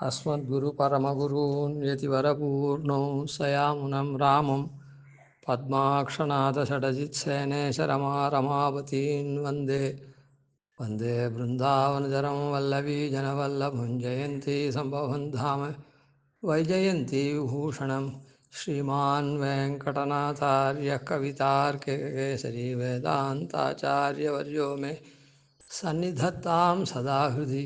अस्मद्गुरुपरमगुरून् यतिवरपूर्णौ सयामुनं रामं पद्माक्षनाथषडजित्सेनेशरमारमावतीन् वन्दे वन्दे बृन्दावनचरं वल्लवीजनवल्लभं जयन्ती सम्भवं धाम वैजयन्ती विभूषणं श्रीमान् वेङ्कटनाथार्यः कवितार्किककेसरी वेदान्ताचार्यवर्यो मे सन्निधत्तां सदा हृदि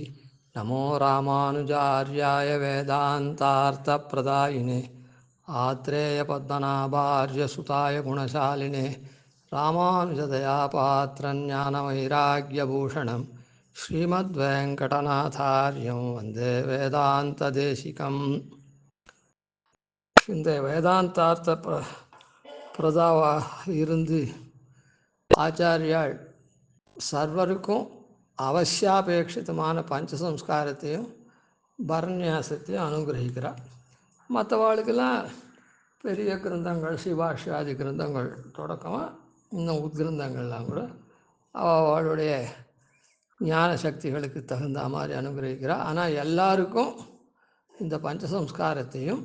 नमो रामानुजार्याय वेदान्तार्थप्रदायिने आत्रेयपद्मनाभार्यसुताय गुणशालिने रामानुजदयापात्रं ज्ञानवैराग्यभूषणं श्रीमद्वेङ्कटनाथार्यं वन्दे வேதாந்ததேசிகம். இந்த வேதாந்தார்த்த பிரதாவாக இருந்து ஆச்சாரியால் சர்வருக்கும் அவசியாபேட்சிதமான பஞ்சசம்ஸ்காரத்தையும் பரநியாசத்தையும் அனுகிரகிக்கிறார். மற்றவாளுக்கெல்லாம் பெரிய கிரந்தங்கள் சிவாஷ்யாதி கிரந்தங்கள் தொடக்கமாக இன்னும் உத்கிரந்தங்கள்லாம் கூட அவளுடைய ஞான சக்திகளுக்கு தகுந்த மாதிரி அனுகிரகிக்கிறார். ஆனால் எல்லாருக்கும் இந்த பஞ்சசம்ஸ்காரத்தையும்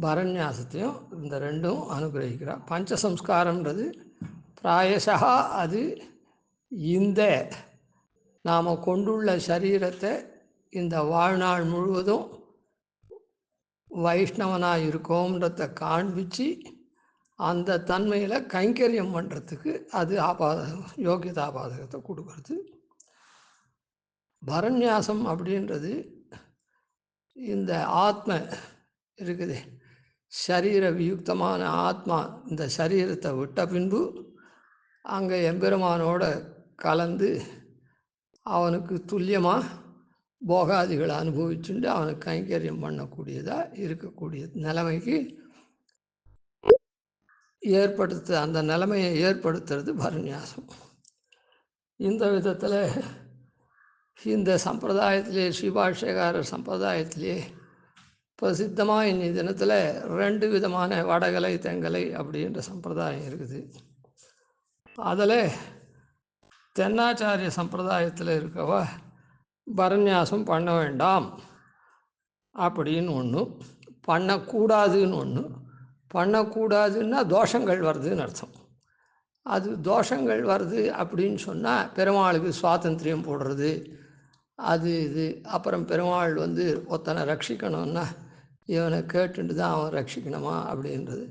பரநியாசத்தையும் இந்த ரெண்டும் அனுகிரகிக்கிறார். பஞ்சசம்ஸ்காரம்ன்றது பிராயசா அது இந்த நாம் கொண்டுள்ள சரீரத்தை இந்த வாழ்நாள் முழுவதும் வைஷ்ணவனாக இருக்கோம்ன்றதை காண்பிச்சு அந்த தன்மையில் கைங்கரியம் பண்ணுறதுக்கு அது யோகியதாபாதகத்தை கொடுக்கறது. பரநியாசம் அப்படின்றது இந்த ஆத்ம இருக்குது, சரீர வியுக்தமான ஆத்மா இந்த சரீரத்தை விட்ட பின்பு அங்கே எம்பெருமானோட கலந்து அவனுக்கு துல்லியமாக போகாதிகளை அனுபவிச்சுட்டு அவனுக்கு கைங்கரியம் பண்ணக்கூடியதாக இருக்கக்கூடிய நிலைமைக்கு அந்த நிலைமையை ஏற்படுத்துறது பரநியாசம். இந்த விதத்தில் இந்த சம்பிரதாயத்திலே ஸ்ரீபாஷ்யகாரர் சம்பிரதாயத்திலே பிரசித்தமாக இன்னி தினத்தில் 2 விதமான வடகலை தெங்கலை அப்படின்ற சம்பிரதாயம் இருக்குது. அதில் தென்னாச்சாரிய சம்பிரதாயத்தில் இருக்கவ பரநியாசம் பண்ண வேண்டாம் அப்படின்னு ஒன்று, பண்ணக்கூடாதுன்னு ஒன்று. பண்ணக்கூடாதுன்னா தோஷங்கள் வருதுன்னு அர்த்தம். அது தோஷங்கள் வருது அப்படின்னு சொன்னால் பெருமாளுக்கு சுவாதந்திரியம் போடுறது அது இது. அப்புறம் பெருமாள் ஒருத்தனை ரட்சிக்கணும்னா இவனை கேட்டுட்டு தான் அவன் ரட்சிக்கணுமா அப்படின்றது.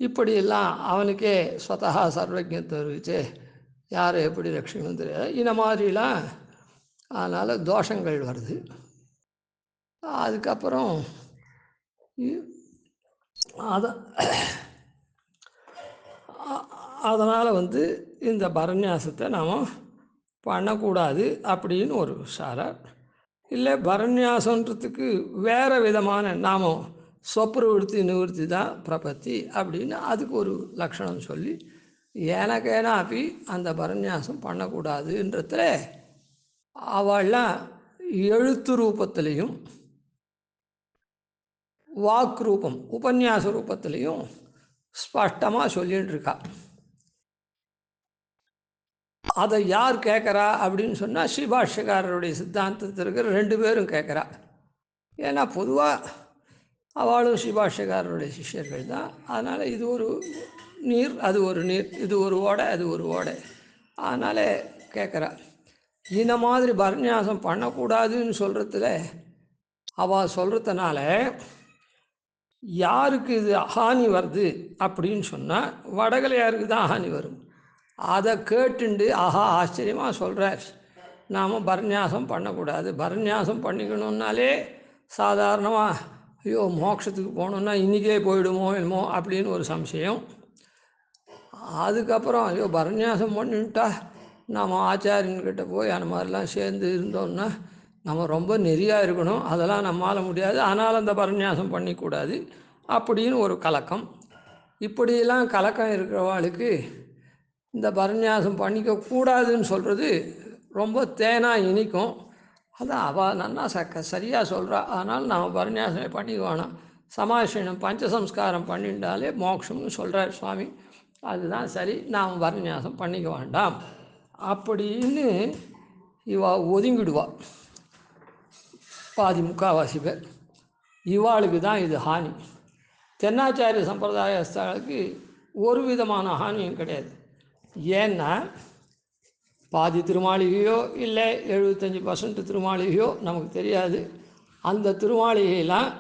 இப்படியெல்லாம் அவனுக்கே ஸ்வதா சர்வஜத்தை வச்சு யாரை எப்படி ரட்சிக்கணும் தெரியாது. இந்த மாதிரிலாம் அதனால் தோஷங்கள் வருது. அதுக்கப்புறம் அதனால் இந்த பரநியாசத்தை நாம் பண்ணக்கூடாது அப்படின்னு ஒரு சாரார். இல்லை பரநியாசன்றதுக்கு வேறு விதமான நாம் சொப்ரவருத்தி நிவர்த்தி தான் பிரபத்தி அப்படின்னு அதுக்கு ஒரு லக்ஷணம் சொல்லி எனக்கேனாப்பி அந்த பரநியாசம் பண்ணக்கூடாதுன்றதுல அவள்லாம் எழுத்து ரூபத்திலையும் வாக்கு ரூபம் உபன்யாச ரூபத்திலையும் ஸ்பஷ்டமாக சொல்லிட்டு இருக்கா. அதை யார் கேட்குறா அப்படின்னு சொன்னால் ஸ்ரீபாஷ்யக்காரருடைய சித்தாந்தத்திற்கு 2 பேரும் கேட்குறா. ஏன்னா பொதுவாக அவளும் ஸ்ரீபாஷ்யக்காரருடைய சிஷ்யர்கள் தான். அதனால் இது ஒரு நீர் அது ஒரு நீர், இது ஒரு ஓடை அது ஒரு ஓடை. அதனால் கேட்குறா. இந்த மாதிரி பரநியாசம் பண்ணக்கூடாதுன்னு சொல்கிறதுல அவள் சொல்கிறதுனால யாருக்கு இது ஹானி வருது அப்படின்னு சொன்னால் வடகலையாருக்கு தான் ஹானி வரும். அதை கேட்டுண்டு ஆஹா ஆச்சரியமாக சொல்கிறார், நாம் பரநியாசம் பண்ணக்கூடாது, பரநியாசம் பண்ணிக்கணுன்னாலே சாதாரணமாக ஐயோ மோட்சத்துக்கு போகணுன்னா இன்றைக்கே போயிடுமோ என்னமோ அப்படின்னு ஒரு சம்சயம். அதுக்கப்புறம் ஐயோ பரநியாசம் பண்ணிட்டா நாம் ஆச்சாரியன்கிட்ட போய் அந்த மாதிரிலாம் சேர்ந்து இருந்தோம்னா நம்ம ரொம்ப நெறியாக இருக்கணும், அதெல்லாம் நம்மால் முடியாது, ஆனால் அந்த பரநியாசம் பண்ணிக்கூடாது அப்படின்னு ஒரு கலக்கம். இப்படியெல்லாம் கலக்கம் இருக்கிறவாளுக்கு இந்த பரநியாசம் பண்ணிக்கக்கூடாதுன்னு சொல்கிறது ரொம்ப தேனாக இனிக்கும். அதான் அவள் நன்னா சரியாக சொல்கிறா. அதனால் நாம் பரநியாசம் பண்ணிக்க வேணாம், சமாசீனம் பஞ்சசம்ஸ்காரம் பண்ணிட்டாலே மோட்சம்னு சொல்கிறார் சுவாமி. அதுதான் சரி, நாம் பரநியாசம் பண்ணிக்க வேண்டாம் அப்படின்னு இவ ஒதுங்கிடுவா. பாதி முக்கால்வாசி பேர். இவாளுக்கு தான் இது ஹானி. தென்னாச்சாரிய சம்பிரதாயஸ்தர்களுக்கு ஒரு விதமான ஹானியும் கிடையாது. ஏன்னா பாதி திருமாளிகையோ இல்லை 75% திருமாளிகையோ நமக்கு தெரியாது. அந்த திருமாளிகையெல்லாம்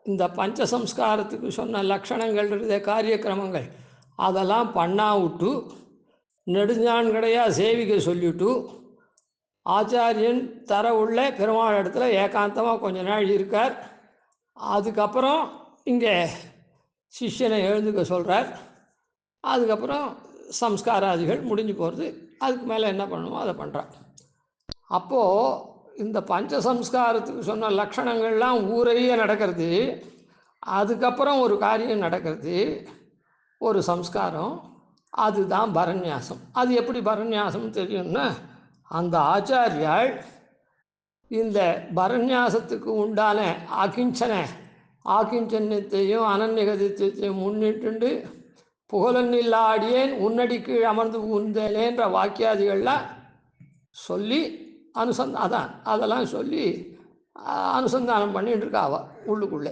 இந்த பஞ்சசம்ஸ்காரத்துக்கு சொன்ன லக்ஷணங்கள் இருந்த காரியக்கிரமங்கள் அதெல்லாம் பண்ணா விட்டு நெடுஞ்சான் கிடையாது சேவிக்க சொல்லிவிட்டு ஆச்சாரியன் தர உள்ள பெருமாள் இடத்துல ஏகாந்தமாக கொஞ்ச நாள் இருக்கார். அதுக்கப்புறம் இங்கே சிஷ்யனை எழுந்துக்க சொல்கிறார். அதுக்கப்புறம் சம்ஸ்காராதிகள் முடிஞ்சு போகிறது. அதுக்கு மேலே என்ன பண்ணணுமோ அதை பண்ணுறான். அப்போது இந்த பஞ்சசம்ஸ்காரத்துக்கு சொன்ன லக்ஷணங்கள்லாம் ஊரையே நடக்கிறது. அதுக்கப்புறம் ஒரு காரியம் நடக்கிறது, ஒரு சம்ஸ்காரம், அதுதான் பரநியாசம். அது எப்படி பரநியாசம் தெரியும்னா, அந்த ஆச்சாரியால் இந்த பரநியாசத்துக்கு உண்டான ஆக்கிஞ்சன்யத்தையும் அனன்யகதித்தையும் முன்னிட்டு புகழன்னில்லாடியேன் உன்னடிக்கு அமர்ந்து உந்தேன்ற வாக்கியாதிகள்லாம் சொல்லி அதெல்லாம் சொல்லி அனுசந்தானம் பண்ணிட்டு இருக்கா உள்ளுக்குள்ளே.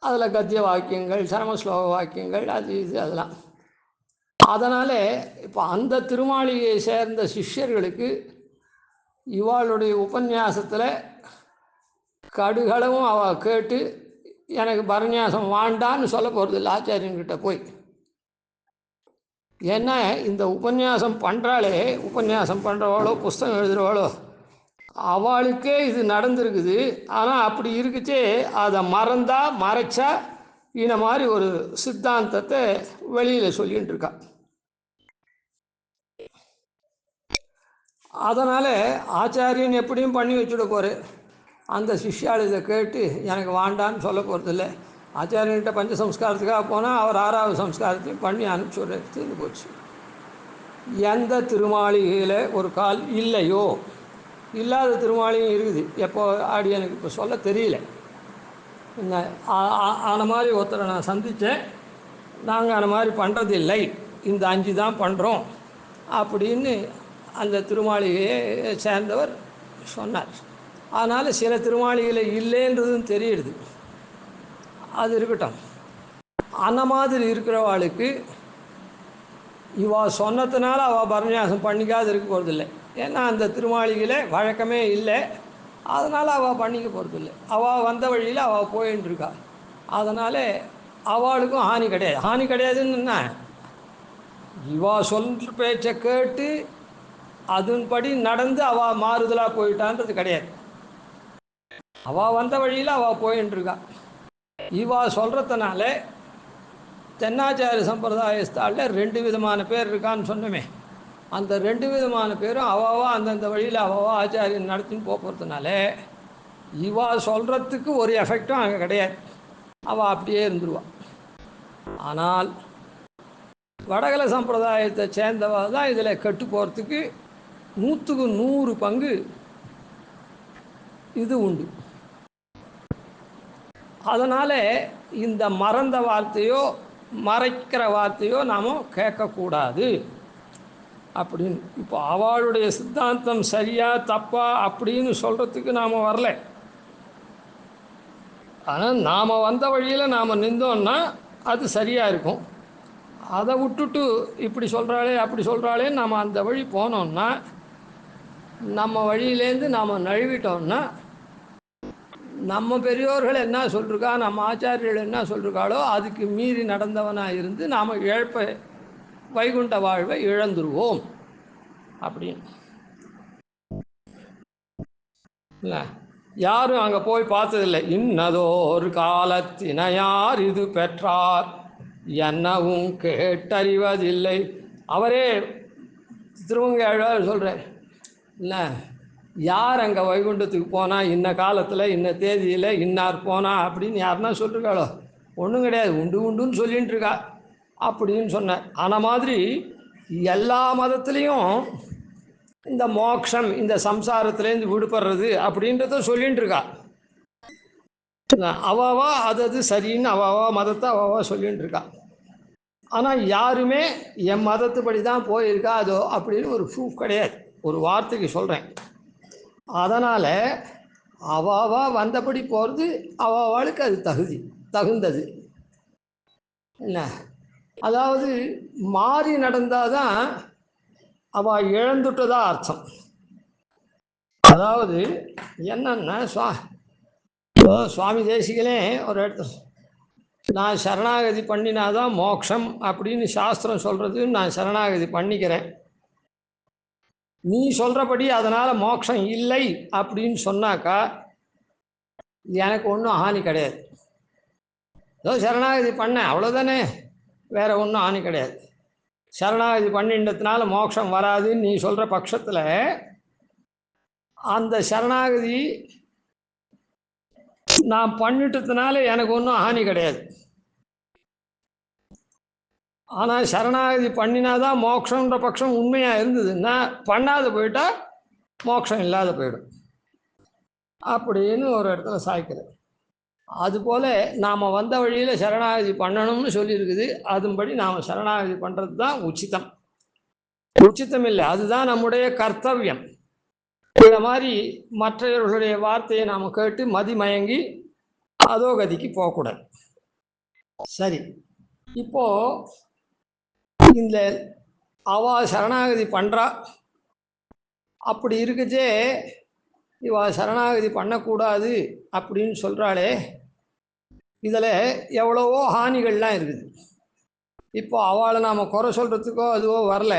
அதில் கத்திய வாக்கியங்கள், சரமஸ்லோக வாக்கியங்கள், அது இது அதெல்லாம். அதனால் இப்போ அந்த திருமாளிகையை சேர்ந்த சிஷ்யர்களுக்கு இவாளுடைய உபன்யாசத்தில் கடுகளவும் அவள் கேட்டு எனக்கு பரநியாசம் வாண்டான்னு சொல்ல போகிறது இல்லை ஆச்சாரியன்கிட்ட போய். ஏன்னா இந்த உபன்யாசம் பண்ணுறவாளோ புஸ்தகம் எழுதுகிறவாளோ அவளுக்கே இது நடந்திருக்குது. ஆனால் அப்படி இருக்குச்சே அதை மறைச்சா இந்த மாதிரி ஒரு சித்தாந்தத்தை வெளியில் சொல்லிகிட்டு இருக்கா. அதனால் ஆச்சாரியன் எப்படியும் பண்ணி வச்சுட போகிறேன். அந்த சிஷ்யாள் இதை கேட்டு எனக்கு வாண்டான்னு சொல்ல போகிறதில்ல. ஆச்சாரியன்கிட்ட பஞ்சசம்ஸ்காரத்துக்காக போனால் அவர் 6வது சம்ஸ்காரத்தையும் பண்ணி அனுப்பிச்சுடுறது போச்சு. எந்த திருமாளிகையில் ஒரு கால் இல்லையோ, இல்லாத திருமாளிகையும் இருக்குது. எப்போ ஆடி எனக்கு இப்போ சொல்ல தெரியல. என்ன அந்த மாதிரி ஒருத்தரை நான் சந்தித்தேன். நாங்கள் அந்த மாதிரி பண்ணுறதில்லை, இந்த 5 தான் பண்ணுறோம் அப்படின்னு அந்த திருமாளிகையை சேர்ந்தவர் சொன்னார். அதனால் சில திருமாளிகையில் இல்லைன்றதும் தெரியுது. அது இருக்கட்டும். அந்த மாதிரி இருக்கிறவாளுக்கு இவா சொன்னதுனால அவள் பரநியாசம் பண்ணிக்காது இருக்க போகிறதில்லை. ஏன்னா அந்த திருமாளிகையில் வழக்கமே இல்லை. அதனால் அவள் பண்ணிக்க போகிறதில்லை. அவள் வந்த வழியில் அவள் போயின்னு இருக்கா. அதனால் அவளுக்கும் ஹானி கிடையாது. ஹானி கிடையாதுன்னு என்ன, இவா சொல்கிற பேச்சை கேட்டு அதன்படி நடந்து அவள் மாறுதலாக போயிட்டான்றது கிடையாது. அவள் வந்த வழியில் அவள் போயின்னு இருக்கா. இவா சொல்கிறதுனால தென்னாச்சாரிய சம்பிரதாயஸ்தாலில் 2 விதமான பேர் இருக்கான்னு சொன்னோமே, அந்த 2 விதமான பேரும் அவாவா அந்தந்த வழியில் அவாவா ஆச்சாரியன் நடத்தின்னு போகிறதுனால இவா சொல்கிறதுக்கு ஒரு எஃபெக்டும் அங்கே கிடையாது. அவள் அப்படியே இருந்துருவாள். ஆனால் வடகலை சம்பிரதாயத்தை சேர்ந்தவா தான் இதில் கெட்டு போகிறதுக்கு 100க்கு 100 பங்கு இது உண்டு. அதனால் இந்த மறந்த வார்த்தையோ மறைக்கிற வார்த்தையோ நாம் கேட்கக்கூடாது அப்படின்னு. இப்போ அவளுடைய சித்தாந்தம் சரியா தப்பா அப்படின்னு சொல்கிறதுக்கு நாம் வரல. ஆனால் நாம் வந்த வழியில் நாம் நின்றோன்னா அது சரியாக இருக்கும். அதை விட்டுட்டு இப்படி சொல்கிறாளே அப்படி சொல்கிறாளே நாம் அந்த வழி போனோம்னா, நம்ம வழியிலேருந்து நாம் நழுவிட்டோம்னா, நம்ம பெரியோர்கள் என்ன சொல்லிருக்கா, நம்ம ஆச்சாரியர்கள் என்ன சொல்லிருக்காளோ அதுக்கு மீறி நடந்தவனாக இருந்து நாம் வைகுண்ட வாழ்வை இழந்துருவோம் அப்படின்னு. இல்லை, யாரும் அங்கே போய் பார்த்ததில்லை. இன்னதோர் காலத்தினையார் இது பெற்றார் என்னவும் கேட்டறிவதில்லை. அவரே திருவங்கையாழ்வார் சொல்கிறார் இல்லை, யார் அங்கே வைகுண்டத்துக்கு போனால் இன்ன காலத்தில் இன்ன தேதியில் இன்னார் போனால் அப்படின்னு யாருன்னா சொல்லிருக்காளோ? ஒன்றும் கிடையாது, உண்டுன்னு சொல்லிகிட்டு இருக்கா அப்படின்னு சொன்னார். அந்த மாதிரி எல்லா மதத்துலேயும் இந்த மோட்சம், இந்த சம்சாரத்துலேருந்து விடுபடுறது அப்படின்றத சொல்லிகிட்டு இருக்கா. அவாவா அது சரின்னு அவாவா மதத்தை அவாவா சொல்லிகிட்டு இருக்கா. ஆனால் யாருமே என் மதத்துப்படி தான் போயிருக்கா அதோ அப்படின்னு ஒரு ப்ரூஃப் கிடையாது. ஒரு வார்த்தைக்கு சொல்கிறேன், அதனால் அவாவா வந்தபடி போகிறது அவாவாளுக்கு அது தகுந்தது என்ன. அதாவது மாறி நடந்தால் தான் அவள் இழந்துட்டதா அர்த்தம். அதாவது என்னன்னா சுவாமி தேசிகளே ஒரு இடத்துல நான் சரணாகதி பண்ணினாதான் மோட்சம் அப்படின்னு சாஸ்திரம் சொல்கிறது. நான் சரணாகதி பண்ணிக்கிறேன், நீ சொல்கிறபடி அதனால் மோட்சம் இல்லை அப்படின்னு சொன்னாக்கா எனக்கு ஒன்றும் ஹானி கிடையாது. ஏதோ சரணாகதி பண்ணேன் அவ்வளோதானே, வேறு ஒன்றும் ஹானி கிடையாது. சரணாகதி பண்ணின்றதுனால மோட்சம் வராதுன்னு நீ சொல்கிற பட்சத்தில் அந்த சரணாகதி நான் பண்ணிட்டதுனால எனக்கு ஒன்றும் ஹானி கிடையாது. ஆனால் சரணாகதி பண்ணினாதான் மோட்சன்ற பட்சம் உண்மையாக இருந்ததுன்னா பண்ணாத போயிட்டால் மோட்சம் இல்லாத போயிடும் அப்படின்னு ஒரு இடத்துல சாய்க்கிறது. அதுபோல் நாம் வந்த வழியில் சரணாகதி பண்ணணும்னு சொல்லியிருக்குது. அதுபடி நாம் சரணாகதி பண்ணுறது தான் உச்சிதம் இல்லை, அதுதான் நம்முடைய கர்த்தவியம். இந்த மாதிரி மற்றவர்களுடைய வார்த்தையை நாம் கேட்டு மதிமயங்கி அதோகதிக்கு போகக்கூடாது. சரி, இப்போது இந்த அவா சரணாகதி பண்ணுறா, அப்படி இருக்குச்சே இவா சரணாகதி பண்ணக்கூடாது அப்படின்னு சொல்கிறாளே, இதில் எவ்வளவோ ஹானிகள்லாம் இருக்குது. இப்போ அவளை நாம் குறை சொல்கிறதுக்கோ அதுவோ வரல.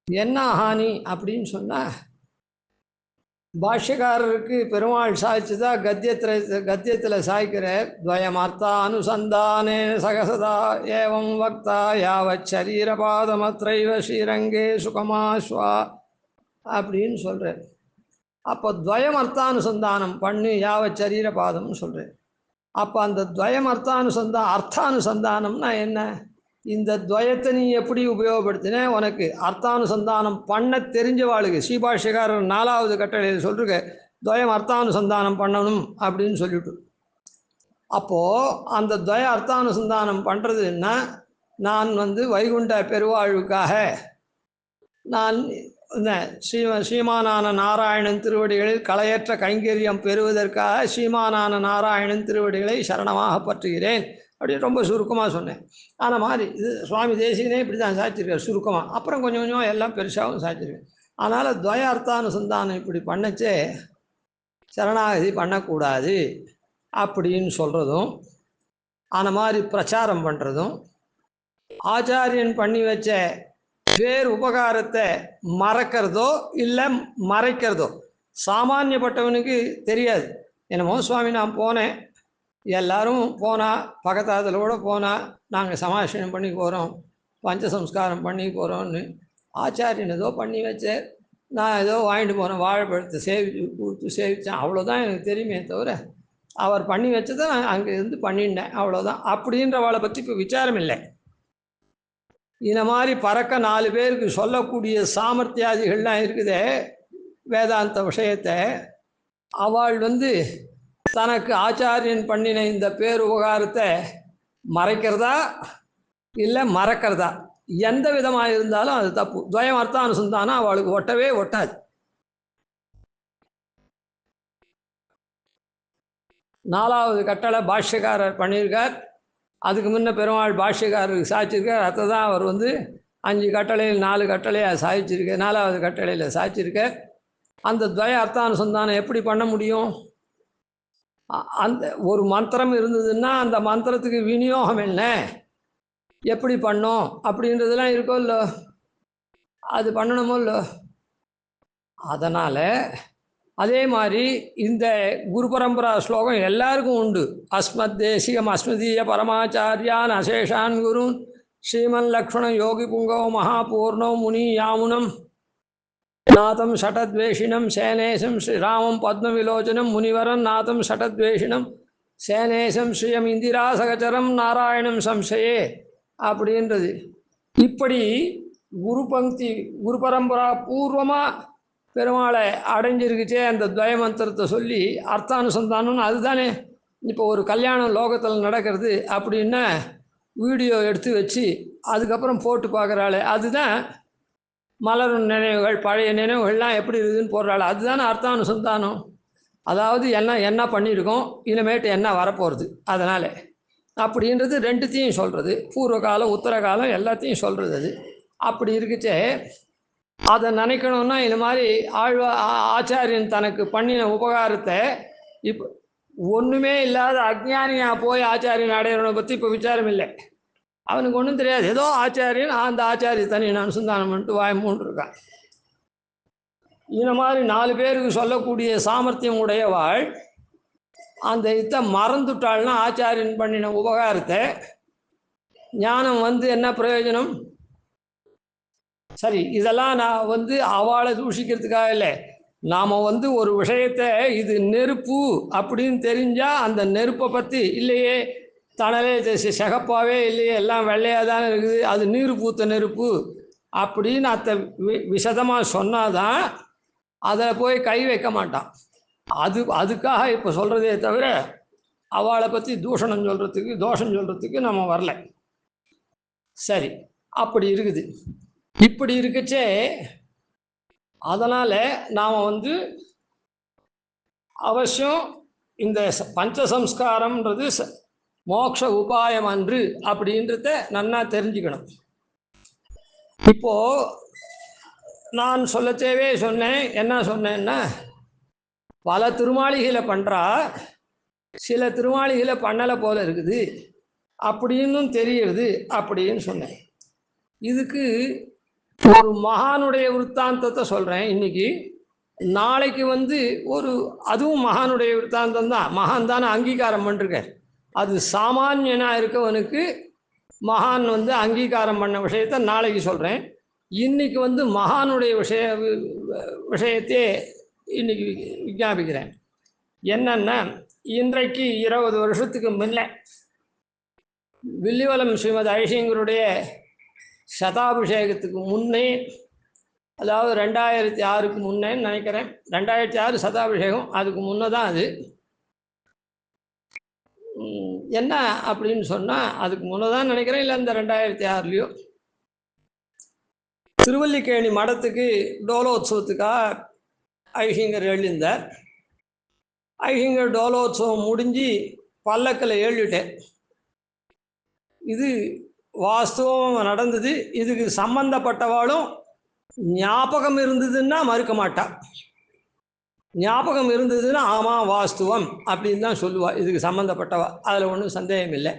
என்ன ஹானி அப்படின்னு சொன்னால், பாஷ்யக்காரருக்கு பெருமாள் சாய்ச்சுதா கத்தியத்தில் சாய்க்கிற துவயமர்த்தா அனுசந்தானே சகசதா ஏவம் வக்தா யாவச் சரீரபாதமத்ரைவ ஸ்ரீரங்கே சுகமாஸ்வா அப்படின்னு சொல்கிறார். அப்போ துவயம் அர்த்தானுசந்தானம் பண்ணு யாவச் சரீரபாதம்னு சொல்கிறேன். அப்போ அந்த துவயம் அர்த்தானுசந்தானம்னா என்ன? இந்த துவயத்தை நீ எப்படி உபயோகப்படுத்தின, உனக்கு அர்த்தானுசந்தானம் பண்ண தெரிஞ்சவாளுக்கு ஸ்ரீபாஷ்யக்காரர் 4வது கட்டளையில் சொல்லிருக்க துவயம் அர்த்தானுசந்தானம் பண்ணணும் அப்படின்னு சொல்லிவிட்டு, அப்போது அந்த துவய அர்த்தானுசந்தானம் பண்ணுறதுன்னா நான் வைகுண்ட பெருவாழ்வுக்காக நான் இந்த ஸ்ரீமானான நாராயணன் திருவடிகளில் களையற்ற கைங்கரியம் பெறுவதற்காக ஸ்ரீமானான நாராயணன் திருவடிகளை சரணமாக பற்றுகிறேன் அப்படின்னு ரொம்ப சுருக்கமாக சொன்னேன். ஆனால் மாதிரி இது சுவாமி தேசிகனே இப்படி தான் சாய்ச்சிருக்கார் சுருக்கமாக. அப்புறம் கொஞ்சம் கொஞ்சம் எல்லாம் பெருசாகவும் சாய்ச்சிருக்கேன். அதனால் துவய அர்த்தானுசந்தானம் இப்படி பண்ணச்சே சரணாகதி பண்ணக்கூடாது அப்படின்னு சொல்கிறதும், அந்த மாதிரி பிரச்சாரம் பண்ணுறதும், ஆச்சாரியன் பண்ணி வச்ச பேர் உபகாரத்தை மறக்கிறதோ இல்லை மறைக்கிறதோ சாமானியப்பட்டவனுக்கு தெரியாது. என்னமோ சுவாமி நான் போனேன், எல்லாரும் போனால் பக்கத்தாதலோடு போனால் நாங்கள் சமாஷனம் பண்ணி போகிறோம், பஞ்சசம்ஸ்காரம் பண்ணி போகிறோன்னு ஆச்சாரியன் ஏதோ பண்ணி வச்ச நான் ஏதோ வாங்கிட்டு போனேன், வாழைப்பழத்தை சேவித்தேன், அவ்வளோதான் எனக்கு தெரியுமே தவிர அவர் பண்ணி வச்சதை நான் அங்கே இருந்து பண்ணிட்டேன் அவ்வளோதான் அப்படின்றவளை பற்றி இப்போ விசாரம் இல்லை. இந்த மாதிரி பறக்க 4 பேருக்கு சொல்லக்கூடிய சாமர்த்தியாதிகள்லாம் இருக்குதே வேதாந்த விஷயத்தை, அவள் தனக்கு ஆச்சாரியன் பண்ணின இந்த பேர் உபகாரத்தை மறைக்கிறதா இல்லை மறக்கிறதா, எந்த விதமாக இருந்தாலும் அது தப்பு. துவயம் அர்த்தானுசந்தானம் அவளுக்கு ஒட்டவே ஒட்டாது. 4வது கட்டளை பாஷ்யக்காரர் பண்ணியிருக்கார். அதுக்கு முன்ன பெருமாள் பாஷ்யக்காரருக்கு சாய்ச்சிருக்கார். அதை தான் அவர் 5 கட்டளையில் 4 கட்டளையாக சாய்ச்சிருக்க, 4வது கட்டளையில் சாய்ச்சிருக்க. அந்த துவய அர்த்தானுசந்தானம் எப்படி பண்ண முடியும்? அந்த ஒரு மந்திரம் இருந்ததுன்னா அந்த மந்திரத்துக்கு விநியோகம் என்ன, எப்படி பண்ணோம் அப்படின்றதெல்லாம் இருக்கோ இல்லை, அது பண்ணணுமோ இல்லை. அதனால் அதே மாதிரி இந்த குரு பரம்பரா ஸ்லோகம் எல்லாருக்கும் உண்டு. அஸ்மத் தேசிகம் அஸ்மதீய பரமாச்சாரியான் அசேஷான் குருன் ஸ்ரீமன் லக்ஷ்மண யோகி புங்கவ மகாபூர்ணோ முனி யாமுனம் நாதம் ஷடத்வேஷினம் சேனேசம் ஸ்ரீராமம் பத்மவிலோச்சனம் முனிவரன் நாதம் ஷடத்வேஷினம் சேனேசம் ஸ்ரீயம் இந்திரா சகச்சரம் நாராயணம் சம்சயே அப்படின்றது. இப்படி குரு பரம்பரா பூர்வமாக பெருமாளை அடைஞ்சிருக்குச்சே அந்த துவய மந்திரத்தை சொல்லி அர்த்தானுசந்தானம்னு அதுதானே. இப்போ ஒரு கல்யாணம் லோகத்தில் நடக்கிறது அப்படின்னா வீடியோ எடுத்து வச்சு அதுக்கப்புறம் போட்டு பார்க்குறாளே, அதுதான் மலரும் நினைவுகள் பழைய நினைவுகள்லாம் எப்படி இருக்குதுன்னு போடுறாள். அதுதானே அர்த்தானுசந்தானம். அதாவது என்ன பண்ணியிருக்கோம், இனிமேட்டு என்ன வரப்போகிறது, அதனால் அப்படின்றது ரெண்டுத்தையும் சொல்கிறது. பூர்வ காலம் உத்தர காலம் எல்லாத்தையும் சொல்கிறது. அது அப்படி இருக்குச்சே அதை நினைக்கணும்னா இது மாதிரி ஆச்சாரியன் தனக்கு பண்ணின உபகாரத்தை இப்போ ஒன்றுமே இல்லாத அஜ்ஞானியாக போய் ஆச்சாரியன் அடையிறவனை பற்றி இப்போ விசாரம் இல்லை. அவனுக்கு ஒன்றும் தெரியாது. ஏதோ ஆச்சாரியன் அந்த ஆச்சாரிய தனி அனுசந்தானம் பண்ணிட்டு வாய் மூன்று இருக்கான். இந்த மாதிரி 4 பேருக்கு சொல்லக்கூடிய சாமர்த்தியம் உடையவாள் அந்த இதை மறந்துட்டாள்னா ஆச்சாரியன் பண்ணின உபகாரத்தை ஞானம் என்ன பிரயோஜனம்? சரி, இதெல்லாம் நான் அவளை தூஷிக்கிறதுக்காக இல்லை. நாம் ஒரு விஷயத்தை இது நெருப்பு அப்படின்னு தெரிஞ்சால் அந்த நெருப்பை பற்றி இல்லையே தணலே சிகப்பாகவே இல்லையே எல்லாம் வெள்ளையாக தானே இருக்குது, அது நீர் பூத்த நெருப்பு அப்படின்னு அதை விசதமாக சொன்னாதான் அதில் போய் கை வைக்க மாட்டான். அதுக்காக இப்போ சொல்கிறதே தவிர அவளை பற்றி தூஷணம் சொல்கிறதுக்கு தோஷம் சொல்கிறதுக்கு நம்ம வரல. சரி, அப்படி இருக்குது. இப்படி இருக்குச்சே அதனால் நாம் அவசியம் இந்த பஞ்சசம்ஸ்காரம்ன்றது மோட்ச உபாயம் அன்று அப்படின்றத நன்னா தெரிஞ்சுக்கணும். இப்போது நான் சொல்லச்சேவே சொன்னேன். என்ன சொன்னேன்னா, பல திருமாளிகளை பண்ணுறா, சில திருமாளிகளை பண்ணலை போல இருக்குது அப்படின்னும் தெரியுது அப்படின்னு சொன்னேன். இதுக்கு ஒரு மகானுடைய விற்த்தாந்தத்தை சொல்கிறேன் இன்னைக்கு. நாளைக்கு ஒரு அதுவும் மகானுடைய விற்த்தாந்தம் தான். மகான் தானே அங்கீகாரம் பண்ணிருக்கார். அது சாமானியனாக இருக்கவனுக்கு மகான் அங்கீகாரம் பண்ண விஷயத்தை நாளைக்கு சொல்கிறேன். இன்னைக்கு மகானுடைய விஷயத்தையே இன்னைக்கு விஞ்ஞாபிக்கிறேன். என்னன்னா, இன்றைக்கு 20 வருஷத்துக்கு முன்னே வில்லிவலம் ஸ்ரீமத் ஐஷிங்கருடைய சதாபிஷேகத்துக்கு முன்னே, அதாவது 2006க்கு முன்னேன்னு நினைக்கிறேன். 2006 சதாபிஷேகம், அதுக்கு முன்னே தான் அது. என்ன அப்படின்னு சொன்னால், அதுக்கு முன்னே தான் நினைக்கிறேன், இல்லை இந்த 2006லையோ திருவல்லிக்கேணி மடத்துக்கு டோலோத்சவத்துக்காக ஐஷிங்கர் எழுந்தார். ஐஷிங்கர் டோலோத்சவம் முடிஞ்சு பல்லக்கில் ஏழிட்டேன். இது வாஸ்தவம் நடந்தது. இதுக்கு சம்பந்தப்பட்டவாளும் ஞாபகம் இருந்ததுன்னா மறுக்க மாட்டா. ஞாபகம் இருந்ததுன்னா ஆமாம் வாஸ்துவம் அப்படின்னு தான் சொல்லுவா. இதுக்கு சம்மந்தப்பட்டவா, அதில் ஒன்றும் சந்தேகம் இல்லை.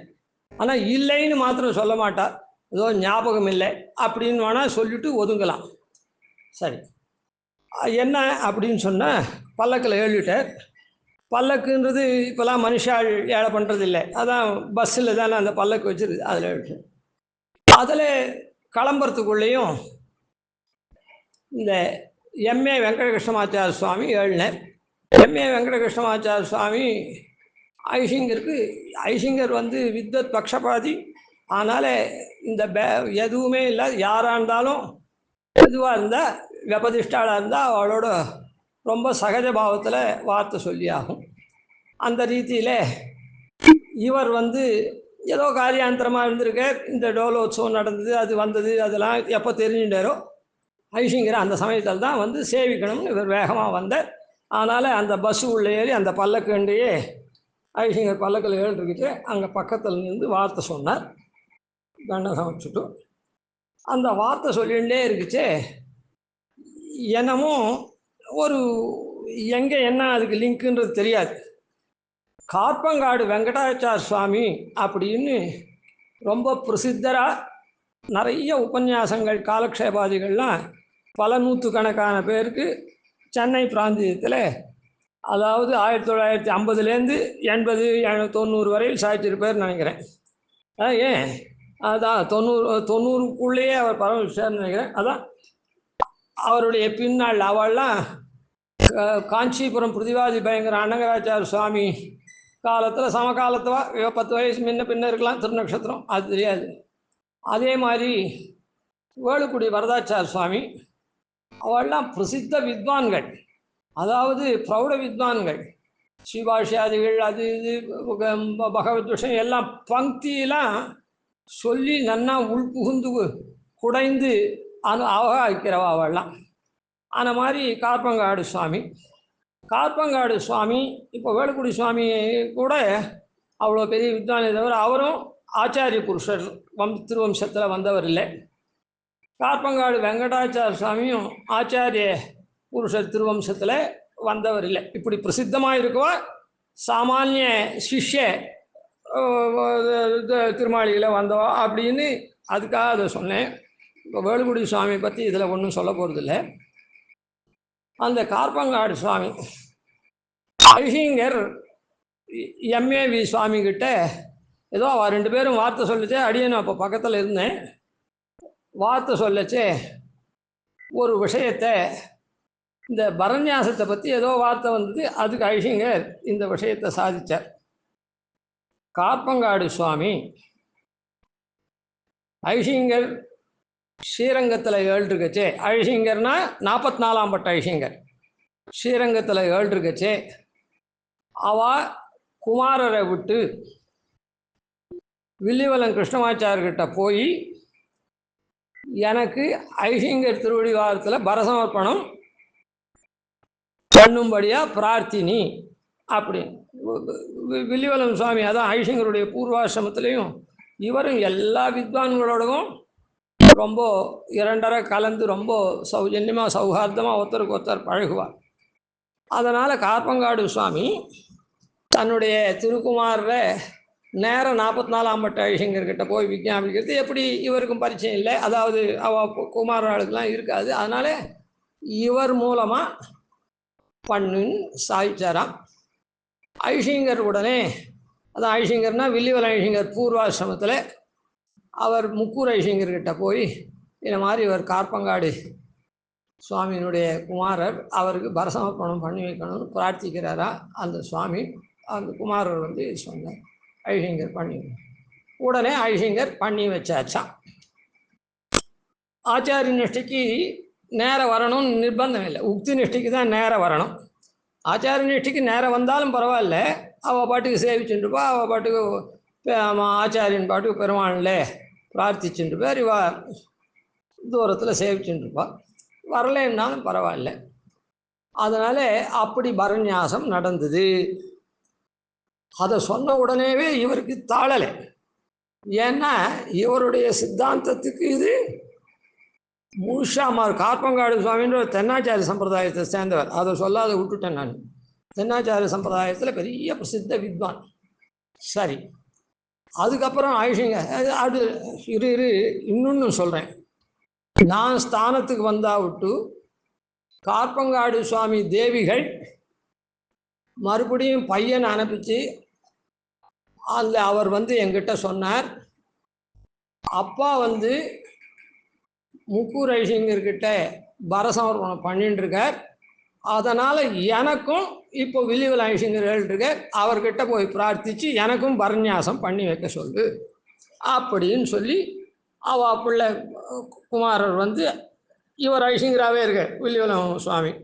ஆனால் இல்லைன்னு மாத்திரம் சொல்ல மாட்டா. ஏதோ ஞாபகம் இல்லை அப்படின்னு வேணால் சொல்லிட்டு ஒதுங்கலாம். சரி, என்ன அப்படின்னு சொன்னால், பல்லக்கில் ஏழிட்டார். பல்லக்குன்றது இப்போலாம் மனுஷால் ஏழை பண்ணுறது இல்லை. அதான் பஸ்ஸில் தானே அந்த பல்லக்கு வச்சுருக்கு, அதில் ஏழிட்டு அதில் கிளம்புறதுக்குள்ளேயும் இந்த எம்ஏ வெங்கடகிருஷ்ணமாச்சார சுவாமி ஏழினார். எம்ஏ வெங்கடகிருஷ்ணமாச்சார சுவாமி ஐஷிங்கர் வித்வத் பக்ஷபாதி. அதனால் இந்த எதுவுமே இல்லை, யாராக இருந்தாலும் எதுவாக இருந்தால் வெபதிஷ்டாளாக இருந்தால் அவளோட ரொம்ப சகஜ பாவத்தில் வார்த்தை சொல்லி ஆகும். அந்த ரீதியில் இவர் ஏதோ காரியாந்தரமாக இருந்திருக்கார். இந்த டோலோத்சவம் நடந்தது, அது வந்தது, அதெல்லாம் எப்போ தெரிஞ்சுட்டாரோ ஐஷிங்கர் அந்த சமயத்தில் தான் சேவிக்கணும்னு இவர் வேகமாக வந்தார். அதனால் அந்த பஸ்ஸு உள்ளே ஏறி அந்த பல்லக்குண்டையே ஐஷிங்கர் பல்லக்கில் ஏறிக்கிட்டு அங்கே பக்கத்தில் நின்று வார்த்தை சொன்னார். தண்டம் சமைச்சுட்டு அந்த வார்த்தை சொல்லிகிட்டே இருக்குச்சே, என்னமோ ஒரு எங்கே என்ன அதுக்கு லிங்க்குன்றது தெரியாது. கார்பங்காடு வெங்கடாச்சார சுவாமி அப்படின்னு ரொம்ப பிரசித்தராக நிறைய உபன்யாசங்கள் காலக்ஷேபாதிகள்லாம் பல நூற்றுக்கணக்கான பேருக்கு சென்னை பிராந்தியத்தில், அதாவது 1950லேருந்து 80 90 வரையில் சாய்ச்சிருப்பேர்னு நினைக்கிறேன். ஏன் அதான் 90க்குள்ளேயே அவர் பரமவிஷ்டார்னு நினைக்கிறேன். அதான் அவருடைய பின்னாள் அவள்லாம் காஞ்சிபுரம் பிரதிவாதி பயங்கர அனங்கராச்சார சுவாமி காலத்தில் சமகாலத்தில் 10 வயசு முன்ன இருக்கலாம், திருநக்ஷத்திரம் அது தெரியாது. அதே மாதிரி வேலுக்குடி வரதாச்சார சுவாமி அவள்லாம் பிரசித்த வித்வான்கள், அதாவது பிரௌட வித்வான்கள். ஸ்ரீபாஷ்யாதிகள் அது இது பகவத் விஷயம் எல்லாம் பங்கியெல்லாம் சொல்லி நன்னா உள்புகுந்து குடைந்து அவகாய்க்கிறவா அவள்லாம். அந்த மாதிரி கார்பங்காடு சுவாமி. கார்பங்காடு சுவாமி இப்போ வேலுக்குடி சுவாமி கூட அவ்வளோ பெரிய வித்வானே தவிர அவரும் ஆச்சாரிய புருஷர் திருவம்சத்தில் வந்தவர் இல்லை. கார்பங்காடு வெங்கடாச்சார சுவாமியும் ஆச்சாரிய புருஷர் திருவம்சத்தில் வந்தவர் இல்லை. இப்படி பிரசித்தமாக இருக்கவா சாமானிய சிஷ்ய திருமாளியில் வந்தவா அப்படின்னு அதுக்காக அதை சொன்னேன். இப்போ வேலுக்குடி சுவாமியை பற்றி இதில் ஒன்றும் சொல்ல போகிறதில்ல. அந்த கார்பங்காடு சுவாமி ஐஹிங்கர் எம்ஏவி சுவாமி கிட்ட ஏதோ அவ 2 பேரும் வார்த்தை சொல்லிச்சே. அடியேனும் அப்போ பக்கத்தில் இருந்தேன். வார்த்தை சொல்லச்சே ஒரு விஷயத்தை, இந்த பரநியாசத்தை பற்றி ஏதோ வார்த்தை வந்தது. அதுக்கு ஐஹிங்கர் இந்த விஷயத்தை சாதித்தார். கார்பங்காடு சுவாமி ஐஹிங்கர் ஸ்ரீரங்கத்தில் 7 இருக்கச்சே, ஐஹிங்கர்னா 44ஆம் பட்ட ஐஹிங்கர் ஸ்ரீரங்கத்தில் 7 இருக்கச்சே, அவ குமாரரை விட்டு வில்லிவலம் கிருஷ்ணமாச்சார்கிட்ட போய் எனக்கு ஐஹிங்கர் திருவடி வாரத்தில் பரசமர்ப்பணம் பண்ணும்படியாக பிரார்த்தினி அப்படின்னு. வில்லிவலம் சுவாமி அதான் ஐஹிங்கருடைய பூர்வாசிரமத்திலையும் இவரும் எல்லா வித்வான்களோடவும் ரொம்ப இரண்டரை கலந்து ரொம்ப சௌஜன்யமாக சௌஹார்தமாக ஒருத்தருக்கு ஒருத்தர் பழகுவார். அதனால் கார்பங்காடு சுவாமி தன்னுடைய திருக்குமாரை நேரம் 44ஆம் பட்ட ஐஹிங்கர்கிட்ட போய் விஞ்ஞாபிக்கிறது எப்படி இவருக்கும் பரிச்சயம் இல்லை. அதாவது குமாரர்களுக்கெல்லாம் இருக்காது. அதனால் இவர் மூலமாக பண்ணுன்னு சாதிச்சாராம். ஐஹிங்கர் உடனே, அதான் ஐஹிங்கர்னா வில்லிவலம் ஐஹிங்கர் பூர்வாசிரமத்தில் அவர் முக்கூர் ஐஹிங்கர்கிட்ட போய் இந்த மாதிரி இவர் கார்பங்காடு சுவாமியினுடைய குமாரர், அவருக்கு பரசமர்ப்பணம் பண்ணி வைக்கணும்னு பிரார்த்திக்கிறாரா. அந்த சுவாமி அந்த குமாரர் வந்து சொன்னார் ஐஹிங்கர் பண்ணி. உடனே ஐஹிங்கர் பண்ணி வச்சாச்சான். ஆச்சாரிய நிஷ்டைக்கு நேரம் வரணும்னு நிர்பந்தம் இல்லை. உக்தி நிஷ்டைக்கு தான் நேரம் வரணும். ஆச்சாரிய நிஷ்டைக்கு நேரம் வந்தாலும் பரவாயில்ல, அவள் பாட்டுக்கு சேவிச்சுட்டுப்பா, அவள் பாட்டுக்கு ஆச்சாரியன் பாட்டுக்கு பெருமாள்ல பிரார்த்திச்சுட்டு பேர் இவ தூரத்தில் சேவிச்சுட்டுருப்பா, வரலன்னாலும் பரவாயில்ல. அதனால் அப்படி பரநியாசம் நடந்தது. அதை சொன்ன உடனேவே இவருக்கு தாழலை. ஏன்னா இவருடைய சித்தாந்தத்துக்கு இது முழுஷாமார். கார்பங்காடு சுவாமின்ற ஒரு தென்னாச்சாரிய சம்பிரதாயத்தை சேர்ந்தவர். அதை சொல்லாத விட்டுட்டேன் நான். தென்னாச்சாரிய சம்பிரதாயத்தில் பெரிய பிரசித்த வித்வான். சரி, அதுக்கப்புறம் ஆயிஷிங்க அது இரு இன்னொன்று சொல்கிறேன். நான் ஸ்தானத்துக்கு வந்தா விட்டு கார்பங்காடு சுவாமி தேவிகள் மறுபடியும் பையனை அனுப்பிச்சு அதில் அவர் வந்து என்கிட்ட சொன்னார், அப்பா வந்து முக்கூர் ஐஹிங்கர்கிட்ட பரசமர்ப்பணம் பண்ணிட்டுருக்கார், அதனால் எனக்கும் இப்போ வில்லிவலம் ஐஹிங்கர் இருக்கார், அவர்கிட்ட போய் பிரார்த்தித்து எனக்கும் பரநியாசம் பண்ணி வைக்க சொல்லு அப்படின்னு சொல்லி அவ பிள்ளை குமாரர் வந்து இவர் ஐஹிங்கராகவே இருக்கார் வில்லிவலம் சுவாமி,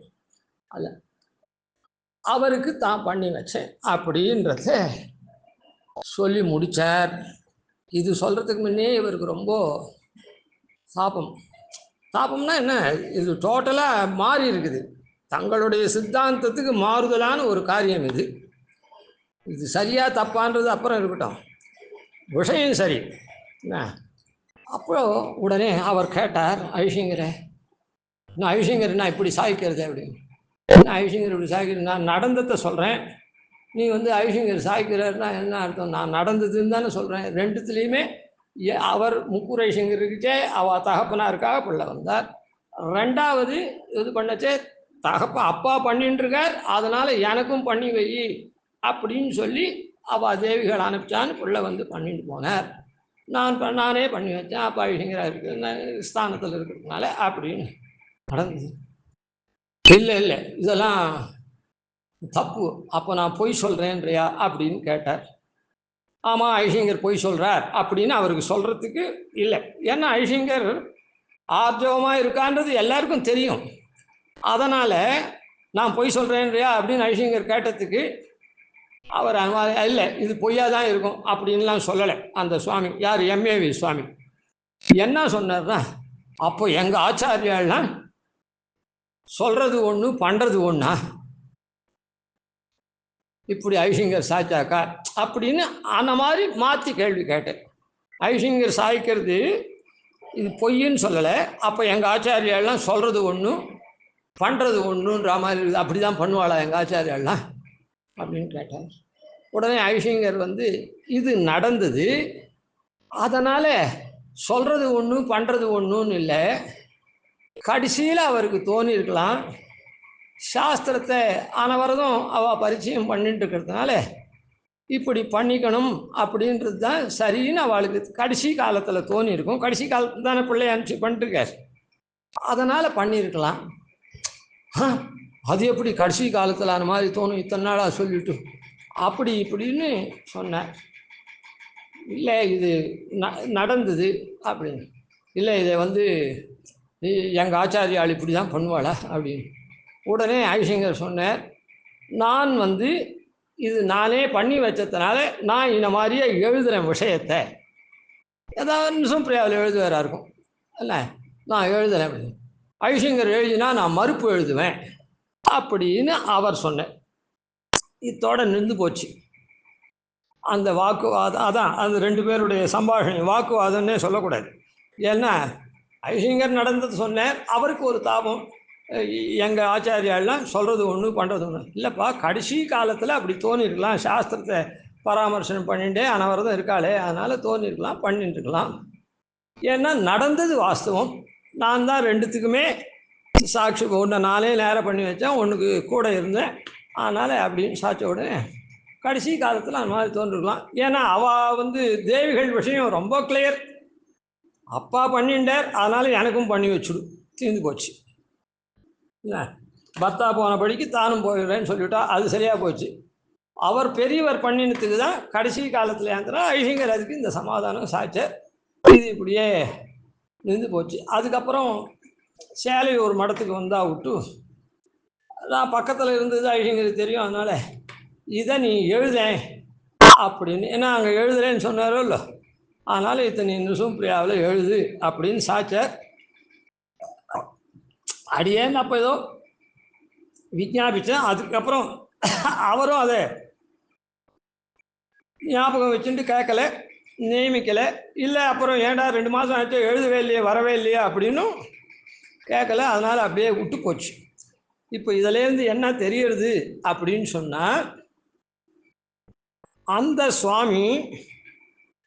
அல்ல அவருக்கு தான் பண்ணி வச்சேன் அப்படின்றத சொல்லி முடித்தார். இது சொல்கிறதுக்கு முன்னே இவருக்கு ரொம்ப தாபம்னா என்ன, இது டோட்டலாக மாறி இருக்குது. தங்களுடைய சித்தாந்தத்துக்கு மாறுதலான ஒரு காரியம் இது. இது சரியா தப்பான்றது அப்புறம் இருக்கட்டும், விஷயம் சரி. அப்போ உடனே அவர் கேட்டார் ஐஹிங்கரை, நான் ஐஹிங்கர் நான் இப்படி சாய்க்கிறது அப்படின்னு. என்ன ஐஹிங்கர் இப்படி சாய்க்கிறது? நான் நடந்ததை சொல்கிறேன், நீ வந்து ஐஹிங்கர் சாய்க்கிறாருன்னா என்ன அர்த்தம்? நான் நடந்ததுன்னு தானே சொல்கிறேன். ரெண்டுத்துலேயுமே அவர் முக்கூர் ஐஹிங்கர்கிட்டே அவள் தகப்பனாருக்காக பிள்ளை வந்தார். ரெண்டாவது இது பண்ணச்சே அப்பா பண்ணிட்டு இருக்கார், அதனால் எனக்கும் பண்ணி வை அப்படின்னு சொல்லி அவள் தேவிகள் அனுப்பிச்சான்னு பிள்ளை வந்து பண்ணிட்டு போனார். நானே பண்ணி வச்சேன். அப்பா ஐஹிங்கராக இருக்கு ஸ்தானத்தில் இருக்கிறதுனால அப்படின்னு நடந்தது. இல்லை இதெல்லாம் தப்பு, அப்போ நான் பொய் சொல்கிறேன்றியா அப்படின்னு கேட்டார். ஆமாம் ஐஹிங்கர் பொய் சொல்கிறார் அப்படின்னு அவருக்கு சொல்கிறதுக்கு இல்லை. ஏன்னா ஐஹிங்கர் ஆர்ஜவமாக இருக்கான்றது எல்லாருக்கும் தெரியும். அதனால் நான் பொய் சொல்கிறேன்றியா அப்படின்னு ஐஹிங்கர் கேட்டதுக்கு அவர் இல்லை இது பொய்யா தான் இருக்கும் அப்படின்லாம் சொல்லலை. அந்த சுவாமி யார், எம்ஏவி சுவாமி என்ன சொன்னார்னா, அப்போ எங்கள் ஆச்சாரியாலாம் சொல்கிறது ஒன்று பண்ணுறது ஒன்றா, இப்படி ஐசிங்கர் சாய்ச்சாக்கா அப்படின்னு அந்த மாதிரி மாற்றி கேள்வி கேட்டேன். ஐசிங்கர் சாய்க்கிறது இது பொய்ன்னு சொல்லலை. அப்போ எங்கள் ஆச்சாரியாலாம் சொல்கிறது ஒன்று பண்ணுறது ஒன்றுன்ற மாதிரி இருக்குது. அப்படி தான் பண்ணுவாளா எங்கள் ஆச்சாரியாலாம் அப்படின்னு கேட்டார். உடனே ஐசிங்கர் இது நடந்தது, அதனால் சொல்கிறது ஒன்று பண்ணுறது ஒன்றுன்னு இல்லை, கடைசியில் அவருக்கு தோணியிருக்கலாம் சாஸ்திரத்தை அனவரதும் அவள் பரிச்சயம் பண்ணிட்டு இருக்கிறதுனால இப்படி பண்ணிக்கணும் அப்படின்றது தான் சரின்னு அவளுக்கு கடைசி காலத்தில் தோணியிருக்கும். கடைசி காலத்தில் தானே பிள்ளைய அனுப்பிச்சு பண்ணிட்டுருக்கார், அதனால் பண்ணியிருக்கலாம். அது எப்படி கடைசி காலத்தில் அந்த மாதிரி தோணும், இத்தனை நாளாக சொல்லிட்டு அப்படி இப்படின்னு சொன்னேன். இல்லை இது நடந்தது அப்படின்னு. இல்லை இதை எங்கள் ஆச்சாரியால் இப்படி தான் பண்ணுவாளா அப்படின்னு. உடனே ஐசிங்கர் சொன்னார், நான் இது நானே பண்ணி வச்சதுனால நான் இந்த மாதிரியே எழுதுகிறேன் விஷயத்தை, ஏதாவது நிமிஷம் பிரியாவில் எழுதுவாரா இருக்கும் இல்லை, நான் எழுதுறேன் அப்படின்னு. ஐசிங்கர் எழுதினா நான் மறுப்பு எழுதுவேன் அப்படின்னு அவர் சொன்னேன். இத்தோட நின்று போச்சு அந்த வாக்குவாதம். அதான் அது ரெண்டு பேருடைய சம்பாஷணை, வாக்குவாதம்னே சொல்லக்கூடாது. ஏன்னா ஐசிங்கர் நடந்தது சொன்னேன், அவருக்கு ஒரு தாபம், எங்கள் ஆச்சாரியாலாம் சொல்கிறது ஒன்று பண்ணுறது ஒன்று. இல்லைப்பா, கடைசி காலத்தில் அப்படி தோணிருக்கலாம், சாஸ்திரத்தை பராமர்சனம் பண்ணிகிட்டே அனவரதம் இருக்காளே, அதனால் தோணிருக்கலாம், பண்ணிட்டுருக்கலாம். ஏன்னா நடந்தது வாஸ்தவம். நான் தான் ரெண்டுத்துக்குமே சாட்சி. ஒன்றை நானே நேரம் பண்ணி வச்சேன், ஒன்றுக்கு கூட இருந்தேன், அதனால் அப்படின்னு சாட்சி உடனே கடைசி காலத்தில் அந்த மாதிரி தோன்றிருக்கலாம். ஏன்னா அவள் தேவிகள் விஷயம் ரொம்ப கிளியர், அப்பா பண்ணிட்டார் அதனால் எனக்கும் பண்ணி வச்சுடு, தீர்ந்து போச்சு. இல்லை, பர்த்தா போனபடிக்கு தானும் போயிடுறேன்னு சொல்லிவிட்டா, அது சரியாக போச்சு. அவர் பெரியவர் பண்ணினத்துக்கு தான் கடைசி காலத்தில் ஏந்திரா ஐசிங்கர் அதுக்கு இந்த சமாதானம் சாய்ச்சார். இது இப்படியே நின்று போச்சு. அதுக்கப்புறம் சேலை ஒரு மடத்துக்கு வந்தால் விட்டு, நான் பக்கத்தில் இருந்தது ஐசிங்கருக்கு தெரியும், அதனால் இதை நீ எழுதேன் அப்படின்னு. ஏன்னா அங்கே எழுதுறேன்னு சொன்னாரோ இல்லை, அதனால் இத்தனை நிமிஷம் பிரியாவில் எழுது அப்படின்னு சாய்ச்சார். அடியேன்னு அப்போ ஏதோ விஞ்ஞாபித்தேன். அதுக்கப்புறம் அவரும் அதை ஞாபகம் வச்சுட்டு கேட்கலை, நியமிக்கலை. இல்லை அப்புறம் ஏன்டா 2 மாதம் ஆச்சு எழுதவே இல்லையே, வரவே இல்லையே அப்படின்னும் கேட்கலை, அதனால் அப்படியே விட்டு போச்சு. இப்போ இதிலேருந்து என்ன தெரியறது அப்படின்னு சொன்னால், அந்த சுவாமி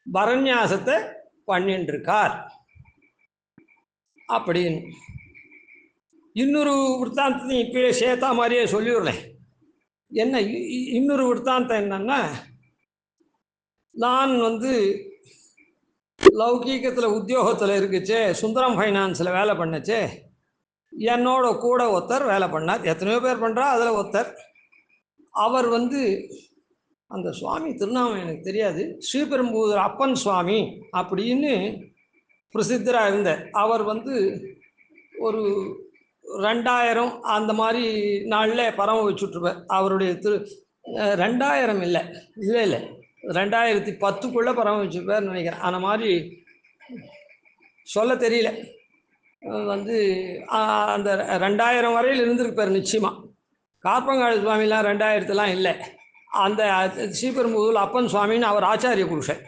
பரநியாசத்தை பண்ணிட்டுருக்கார் அப்படின்னு. இன்னொரு விற்த்தாந்தத்தையும் இப்பயே சேத்தா மாதிரியே சொல்லிவிடலேன். என்ன இன்னொரு விற்த்தாந்தம் என்னன்னா, நான் லௌகீகத்தில் உத்தியோகத்தில் இருக்குச்சே, சுந்தரம் ஃபைனான்ஸில் வேலை பண்ணச்சே, என்னோட கூட ஒருத்தர் வேலை பண்ணார். எத்தனையோ பேர் பண்ணுறா, அதில் ஒருத்தர். அவர் அந்த சுவாமி திருநாமம் எனக்கு தெரியாது, ஸ்ரீபெரும்புதூர் அப்பன் சுவாமி அப்படின்னு பிரசித்தராக இருந்தார். அவர் ஒரு 2000 அந்த மாதிரி நாளில் பரம வச்சுட்ருப்பார். அவருடைய 2000 இல்லை 2010 பரம வச்சுருப்பார் நினைக்கிறேன். அந்த மாதிரி சொல்ல தெரியல. அந்த 2000 வரையில் இருந்திருப்பார் நிச்சயமாக. காப்பங்காடு சுவாமிலாம் 2000 இல்லை. அந்த ஸ்ரீபெரும்புதூர் அப்பன் சுவாமின்னு அவர் ஆச்சாரிய புருஷன்,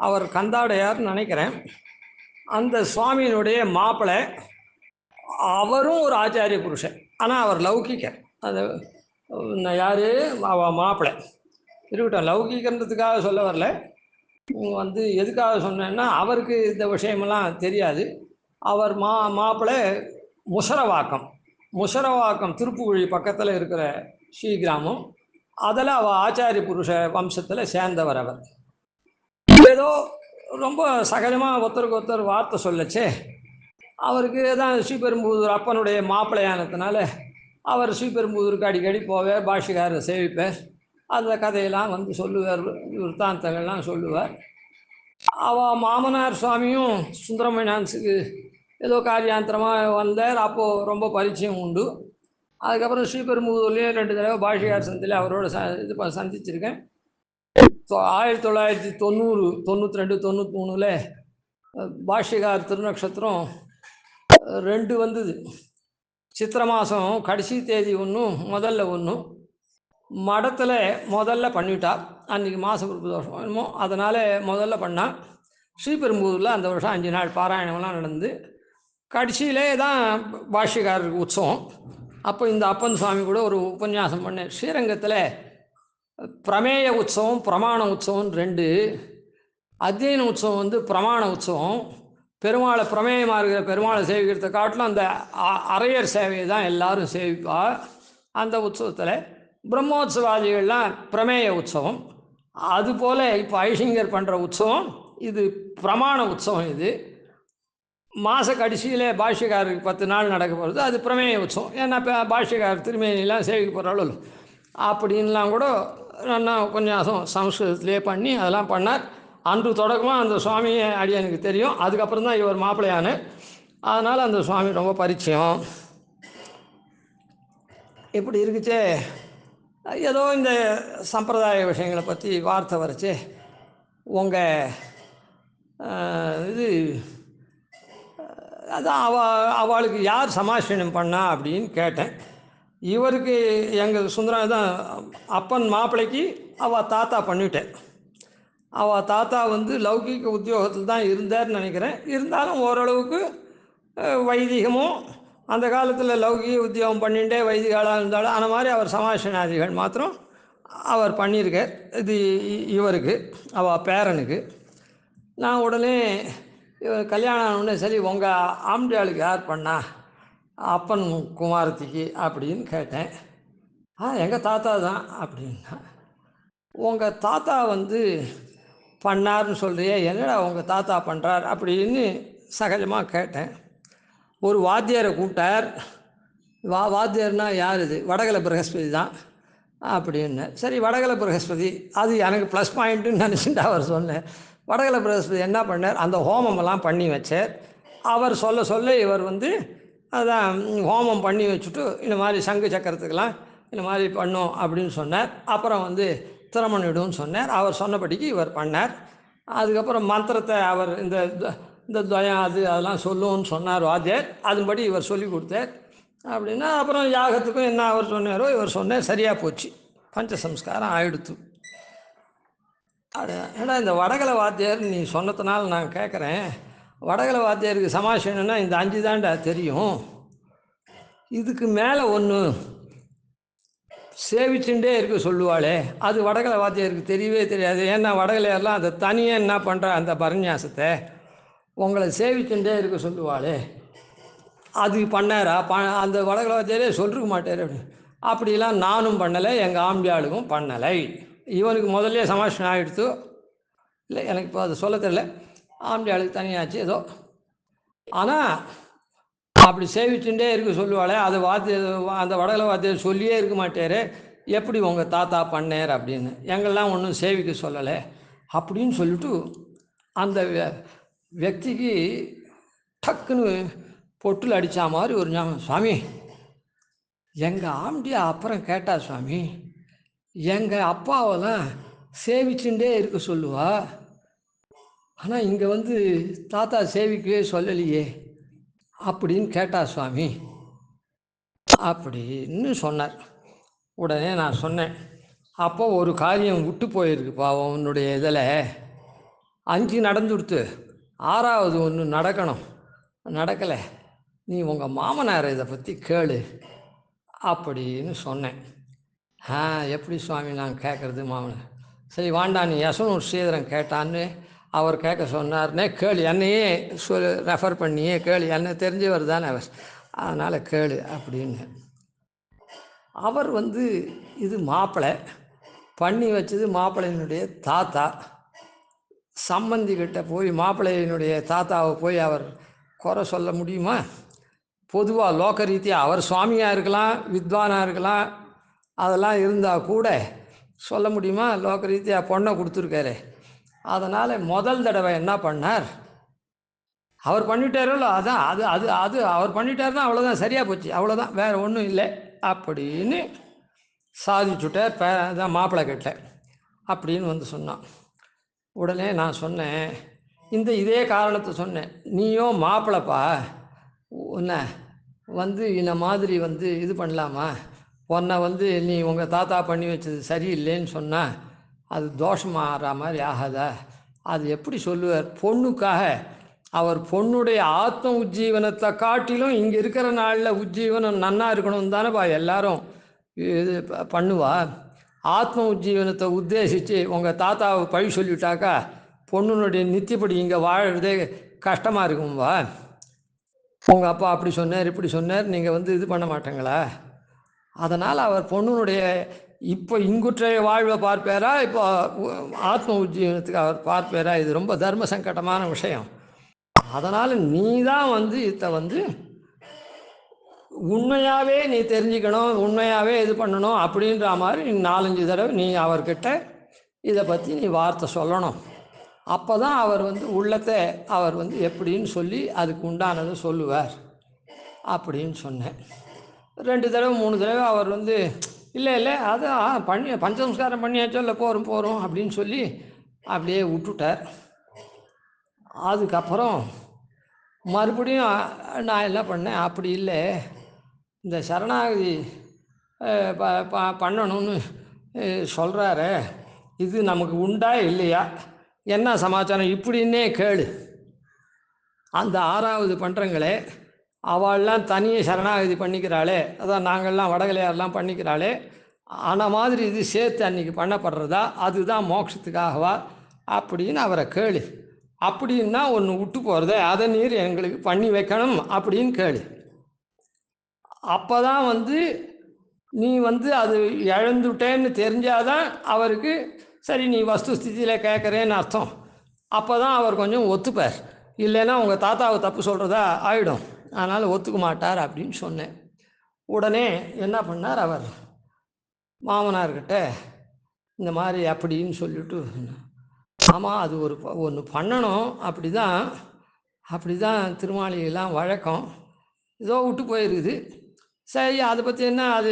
அவர் கந்தாடையார்னு நினைக்கிறேன். அந்த சுவாமியினுடைய மாப்பிள்ளை, அவரும் ஒரு ஆச்சாரிய புருஷன், ஆனால் அவர் லௌகிக்க. அது யார், மாப்பிள்ளை இருக்கட்டும், லௌகிக்கன்றதுக்காக சொல்ல வரல. எதுக்காக சொன்னேன்னா, அவருக்கு இந்த விஷயமெல்லாம் தெரியாது. அவர் மாப்பிள்ளை முசரவாக்கம் திருப்புகழி பக்கத்தில் இருக்கிற ஸ்ரீகிராமம். அதில் அவள் ஆச்சாரிய புருஷ வம்சத்தில் சேர்ந்தவர். அவர் ஏதோ ரொம்ப சகஜமாக ஒருத்தருக்கு ஒருத்தர் வார்த்தை சொல்லச்சே, அவருக்கு தான் ஸ்ரீபெரும்புதூர் அப்பனுடைய மாப்பிள்ளையானதுனால அவர் ஸ்ரீபெரும்புதூருக்கு அடிக்கடி போவார், பாஷிகாரரை சேவிப்பார், அந்த கதையெல்லாம் சொல்லுவார், விற்த்தாந்தங்கள்லாம் சொல்லுவார். அவள் மாமனார் சுவாமியும் சுந்தரம் ஃபைனான்ஸுக்கு ஏதோ காரியாந்திரமாக வந்தார். அப்போது ரொம்ப பரிச்சயம் உண்டு. அதுக்கப்புறம் ஸ்ரீபெரும்புதூர்லேயும் 2 தடவை பாஷிகார் சந்தியில் அவரோட சந்திச்சிருக்கேன். 1990, 92, 93 பாஷிகார் திருநக்ஷத்திரம் 2 வந்தது. சித்திரை மாதம் கடைசி தேதி ஒன்றும் முதல்ல ஒன்றும் மடத்தில் முதல்ல பண்ணிட்டா. அன்றைக்கி மாசப்பிரபு தோஷம் என்னமோ அதனால் முதல்ல பண்ணா. ஸ்ரீபெரும்புதூரில் அந்த வருஷம் 5 நாள் பாராயணம்லாம் நடந்து கடைசியிலே தான் பாஷ்யக்காரருக்கு உற்சவம். அப்போ இந்த அப்பன் சுவாமி கூட ஒரு உபன்யாசம் பண்ணேன். ஸ்ரீரங்கத்தில் பிரமேய உற்சவம் பிரமாண உற்சவம் 2. அத்தியன உற்சவம் வந்து பிரமாண உற்சவம். பெருமாளை பிரமேயமாக இருக்கிற பெருமாளை சேவிக்கிறத காட்டிலும் அந்த அரையர் சேவையை தான் எல்லாரும் சேவிப்பா. அந்த உற்சவத்தில் பிரம்மோத்சவாதிகள்லாம் பிரமேய உற்சவம். அதுபோல் இப்போ ஐஷிங்கர் பண்ணுற உற்சவம் இது பிரமாண உற்சவம். இது மாத கடைசியில் பாஷ்யக்காரருக்கு 10 நாள் நடக்க போகிறது. அது பிரமேய உற்சவம். ஏன்னா இப்போ பாஷ்யக்காரர் திருமேனிலாம் சேவிக்க போகிறாளோ அப்படின்லாம் கூட நான் கொஞ்சம் சம்ஸ்கிருதத்திலே பண்ணி அதெல்லாம் பண்ணார். அன்று தொடக்கமாக அந்த சுவாமியை அடியனுக்கு தெரியும். அதுக்கப்புறம் தான் இவர் மாப்பிள்ளையான. அதனால் அந்த சுவாமி ரொம்ப பரிச்சயம். இப்படி இருக்குச்சே ஏதோ இந்த சம்பிரதாய விஷயங்களை பற்றி வார்த்தை வரைச்சே உங்கள் இது அதான் அவளுக்கு யார் சமாஷனம் பண்ணா அப்படின்னு கேட்டேன். இவருக்கு எங்கள் சுந்தரம் தான் அப்பன் மாப்பிள்ளைக்கு அவள் தாத்தா பண்ணிவிட்டேன். அவள் தாத்தா வந்து லௌகிக உத்தியோகத்தில் தான் இருந்தார்னு நினைக்கிறேன். இருந்தாலும் ஓரளவுக்கு வைதிகமும் அந்த காலத்தில் லௌகிக உத்தியோகம் பண்ணிகிட்டே வைதிகாலாக இருந்தாலும் அந்த மாதிரி அவர் சமாஷனாதிகள் மாத்திரம் அவர் பண்ணியிருக்கார். இது இவருக்கு அவள் பேரனுக்கு. நான் உடனே கல்யாணம் ஆனவுடனே சரி உங்கள் ஆம்படியாளுக்கு யார் பண்ணா அப்பன் குமாரத்திக்கு அப்படின்னு கேட்டேன். எங்கள் தாத்தா தான் அப்படின்னா. உங்கள் தாத்தா வந்து பண்ணார்னு சொல்கிறியே, என்னடா உங்கள் தாத்தா பண்ணுறார் அப்படின்னு சகஜமாக கேட்டேன். ஒரு வாத்தியாரை கூப்பிட்டார். வாத்தியார்னா யார்? இது வடகலை பிரகஸ்பதி தான் அப்படின்னு. சரி வடகலை பிரகஸ்பதி அது எனக்கு ப்ளஸ் பாயிண்ட்டுன்னு நினச்சிட்டு அவர் சொன்னேன். வடகலை பிரகஸ்பதி என்ன பண்ணார்? அந்த ஹோமமெல்லாம் பண்ணி வச்சார். அவர் சொல்ல இவர் வந்து அதான் ஹோமம் பண்ணி வச்சுட்டு இந்த மாதிரி சங்கு சக்கரத்துக்கெல்லாம் இந்த மாதிரி பண்ணும் அப்படின்னு சொன்னார். அப்புறம் வந்து திறமணிடுன்னு சொன்னார். அவர் சொன்னபடிக்கு இவர் பண்ணார். அதுக்கப்புறம் மந்திரத்தை அவர் இந்த துவயம் அதெல்லாம் சொல்லுவோன்னு சொன்னார் வாத்தியார். அதுபடி இவர் சொல்லி கொடுத்தார் அப்படின்னா அப்புறம் யாகத்துக்கும் என்ன அவர் சொன்னாரோ இவர் சொன்னார். சரியாக போச்சு. பஞ்சசம்ஸ்காரம் ஆயிடுத்து. ஏன்னா இந்த வடகலை வாத்தியார் நீ சொன்னதுனால நான் கேட்குறேன். வடகலை வாத்தியாருக்கு சமாஷனா இந்த 5 தாண்டா தெரியும். இதுக்கு மேலே ஒன்று சேவிச்சுட்டே இருக்க சொல்லுவாளே, அது வடகலை வாத்தியாருக்கு தெரியவே தெரியாது. ஏன்னா வடகலையெல்லாம் அதை தனியாக என்ன பண்ணுற அந்த பரநியாசத்தை உங்களை சேவிச்சுட்டே இருக்க சொல்லுவாளே, அது பண்ணாரா? அந்த வடகலை வாத்தியாரே சொல்லிருக்க மாட்டார் அப்படின்னு. அப்படிலாம் நானும் பண்ணலை, எங்கள் ஆம்பியாளுக்கும் பண்ணலை. இவனுக்கு முதல்ல சமாஷனம் ஆகிடுத்து. இல்லை எனக்கு இப்போ அதை சொல்ல தெரியல. ஆம்பியாளுக்கு தனியாச்சு ஏதோ. ஆனால் அப்படி சேவிச்சுட்டே இருக்க சொல்லுவாளே, அது அந்த வடகலை வாத்தியார் சொல்லியே இருக்க மாட்டார். எப்படி உங்கள் தாத்தா பண்ணேர் அப்படின்னு. எங்கெல்லாம் ஒன்றும் சேவிக்க சொல்லலை அப்படின்னு சொல்லிட்டு அந்த व्यक्तिக்கு டக்குன்னு பொட்டில் அடித்தா மாதிரி ஒரு ஞாபகம். சுவாமி எங்கள் ஆம்பியா அப்புறம் கேட்டா சுவாமி, எங்கள் அப்பாவெல்லாம் சேவிச்சுட்டே இருக்க சொல்லுவா, ஆனால் இங்கே வந்து தாத்தா சேவிக்கவே சொல்லலையே அப்படின்னு கேட்டா சுவாமி அப்படின்னு சொன்னார். உடனே நான் சொன்னேன், அப்போ ஒரு காரியம் விட்டு போயிருக்குப்பா உன்னுடைய இதில். 5 நடந்துடுத்து, 6வது ஒன்று நடக்கணும், நடக்கலை. நீ உங்கள் மாமனாரை இதை பற்றி கேளு அப்படின்னு சொன்னேன். எப்படி சுவாமி நான் கேட்குறது மாமனார்? சரி வாண்டா நீ யசனூர் ஸ்ரீதரன் கேட்டான்னு அவர் கேட்க சொன்னார்னே, கேளு, என்னையே ரெஃபர் பண்ணியே கேளு, என்ன தெரிஞ்சவர் தானே அவர், அதனால் கேளு அப்படின்னு. அவர் வந்து இது மாப்பிள்ளை பண்ணி வச்சது மாப்பிள்ளையினுடைய தாத்தா. சம்பந்திக்கிட்ட போய் மாப்பிள்ளையினுடைய தாத்தாவை போய் அவர் குறை சொல்ல முடியுமா? பொதுவாக லோக ரீதியாக அவர் சுவாமியாக இருக்கலாம், வித்வானாக இருக்கலாம், அதெல்லாம் இருந்தால் கூட சொல்ல முடியுமா? லோக ரீதியாக பொண்ணை கொடுத்துருக்காரு. அதனால் முதல் தடவை என்ன பண்ணார், அவர் பண்ணிட்டாரோ அதான் அது அது அது அவர் பண்ணிட்டாருன்னா அவ்வளோதான், சரியாக போச்சு, அவ்வளோதான், வேறு ஒன்றும் இல்லை அப்படின்னு சாதிச்சுட்டார். தான் மாப்பிள்ளை கிட்ட அப்படின்னு வந்து சொன்னான். உடனே நான் சொன்னேன், இதே காரணத்தை சொன்னேன். நீயோ மாப்பிள்ளைப்பா, உன்னை இந்த மாதிரி இது பண்ணலாமா, உன்னை நீ உங்கள் தாத்தா பண்ணி வச்சது சரியில்லைன்னு சொன்னால் அது தோஷமாகற மாதிரி ஆகாதா? அது எப்படி சொல்லுவார்? பொண்ணுக்காக அவர் பொண்ணுடைய ஆத்ம உஜ்ஜீவனத்தை காட்டிலும் இங்கே இருக்கிற நாளில் உஜ்ஜீவனம் நன்னா இருக்கணும் தானேப்பா எல்லாரும் இது பண்ணுவா. ஆத்ம உஜ்ஜீவனத்தை உத்தேசித்து உங்கள் தாத்தாவை பழி சொல்லிவிட்டாக்கா பொண்ணுனுடைய நித்தியப்படி இங்கே வாழறதே கஷ்டமாக இருக்கும்பா. உங்கள் அப்பா அப்படி சொன்னார் இப்படி சொன்னார், நீங்கள் இது பண்ண மாட்டேங்களா? அதனால் அவர் பொண்ணுனுடைய இப்போ இங்குற்றைய வாழ்வை பார்ப்பாரா, இப்போ ஆத்ம உஜ்ஜீவனத்துக்கு அவர் பார்ப்பாரா? இது ரொம்ப தர்ம சங்கடமான விஷயம். அதனால் நீ தான் இதை உண்மையாகவே நீ தெரிஞ்சுக்கணும், உண்மையாகவே இது பண்ணணும் அப்படின்ற மாதிரி 4-5 தடவை நீ அவர்கிட்ட இதை பற்றி நீ வார்த்தை சொல்லணும். அப்போ தான் அவர் உள்ளத்தை அவர் எப்படின்னு சொல்லி அதுக்கு உண்டானதை சொல்லுவார் அப்படின்னு சொன்னேன். 2 தடவை 3 தடவை அவர் இல்லை இல்லை அது பஞ்சசம்ஸ்காரம் பண்ணியாச்சோ இல்லை போகிறோம் அப்படின்னு சொல்லி அப்படியே விட்டுட்டார். அதுக்கப்புறம் மறுபடியும் நான் என்ன பண்ணேன், அப்படி இல்லை இந்த சரணாகதி பண்ணணும்னு சொல்கிறாரு, இது நமக்கு உண்டா இல்லையா, என்ன சமாச்சாரம் இப்படின்னே கேளு. அந்த 6வது பண்ணுறங்களே அவள்லாம் தனியே சரணாகதி பண்ணிக்கிறாளே, அதான் நாங்கள்லாம் வடகலையாரெலாம் பண்ணிக்கிறாளே, ஆன மாதிரி இது சேர்த்து அன்றைக்கி பண்ணப்படுறதா, அதுதான் மோட்சத்துக்காகவா அப்படின்னு அவரை கேளு. அப்படின்னா ஒன்று விட்டு போகிறத அதை நீர் எங்களுக்கு பண்ணி வைக்கணும் அப்படின்னு கேளு. அப்போ தான் நீ அது இழந்துட்டேன்னு தெரிஞ்சாதான் அவருக்கு சரி நீ வஸ்துஸ்திதியில் கேட்குறேன்னு அர்த்தம். அப்போ தான் அவர் கொஞ்சம் ஒத்துப்பார். இல்லைன்னா உங்கள் தாத்தாவை தப்பு சொல்கிறதா ஆகிடும், அதனால் ஒத்துக்க மாட்டார் அப்படின்னு சொன்னேன். உடனே என்ன பண்ணார், அவர் மாமனார்கிட்ட இந்த மாதிரி அப்படின்னு சொல்லிவிட்டு, ஆமாம் அது ஒன்று பண்ணணும், அப்படி தான் திருமாளிகெல்லாம் வழக்கம், ஏதோ விட்டு போயிருக்குது, சரி அதை பற்றி என்ன அது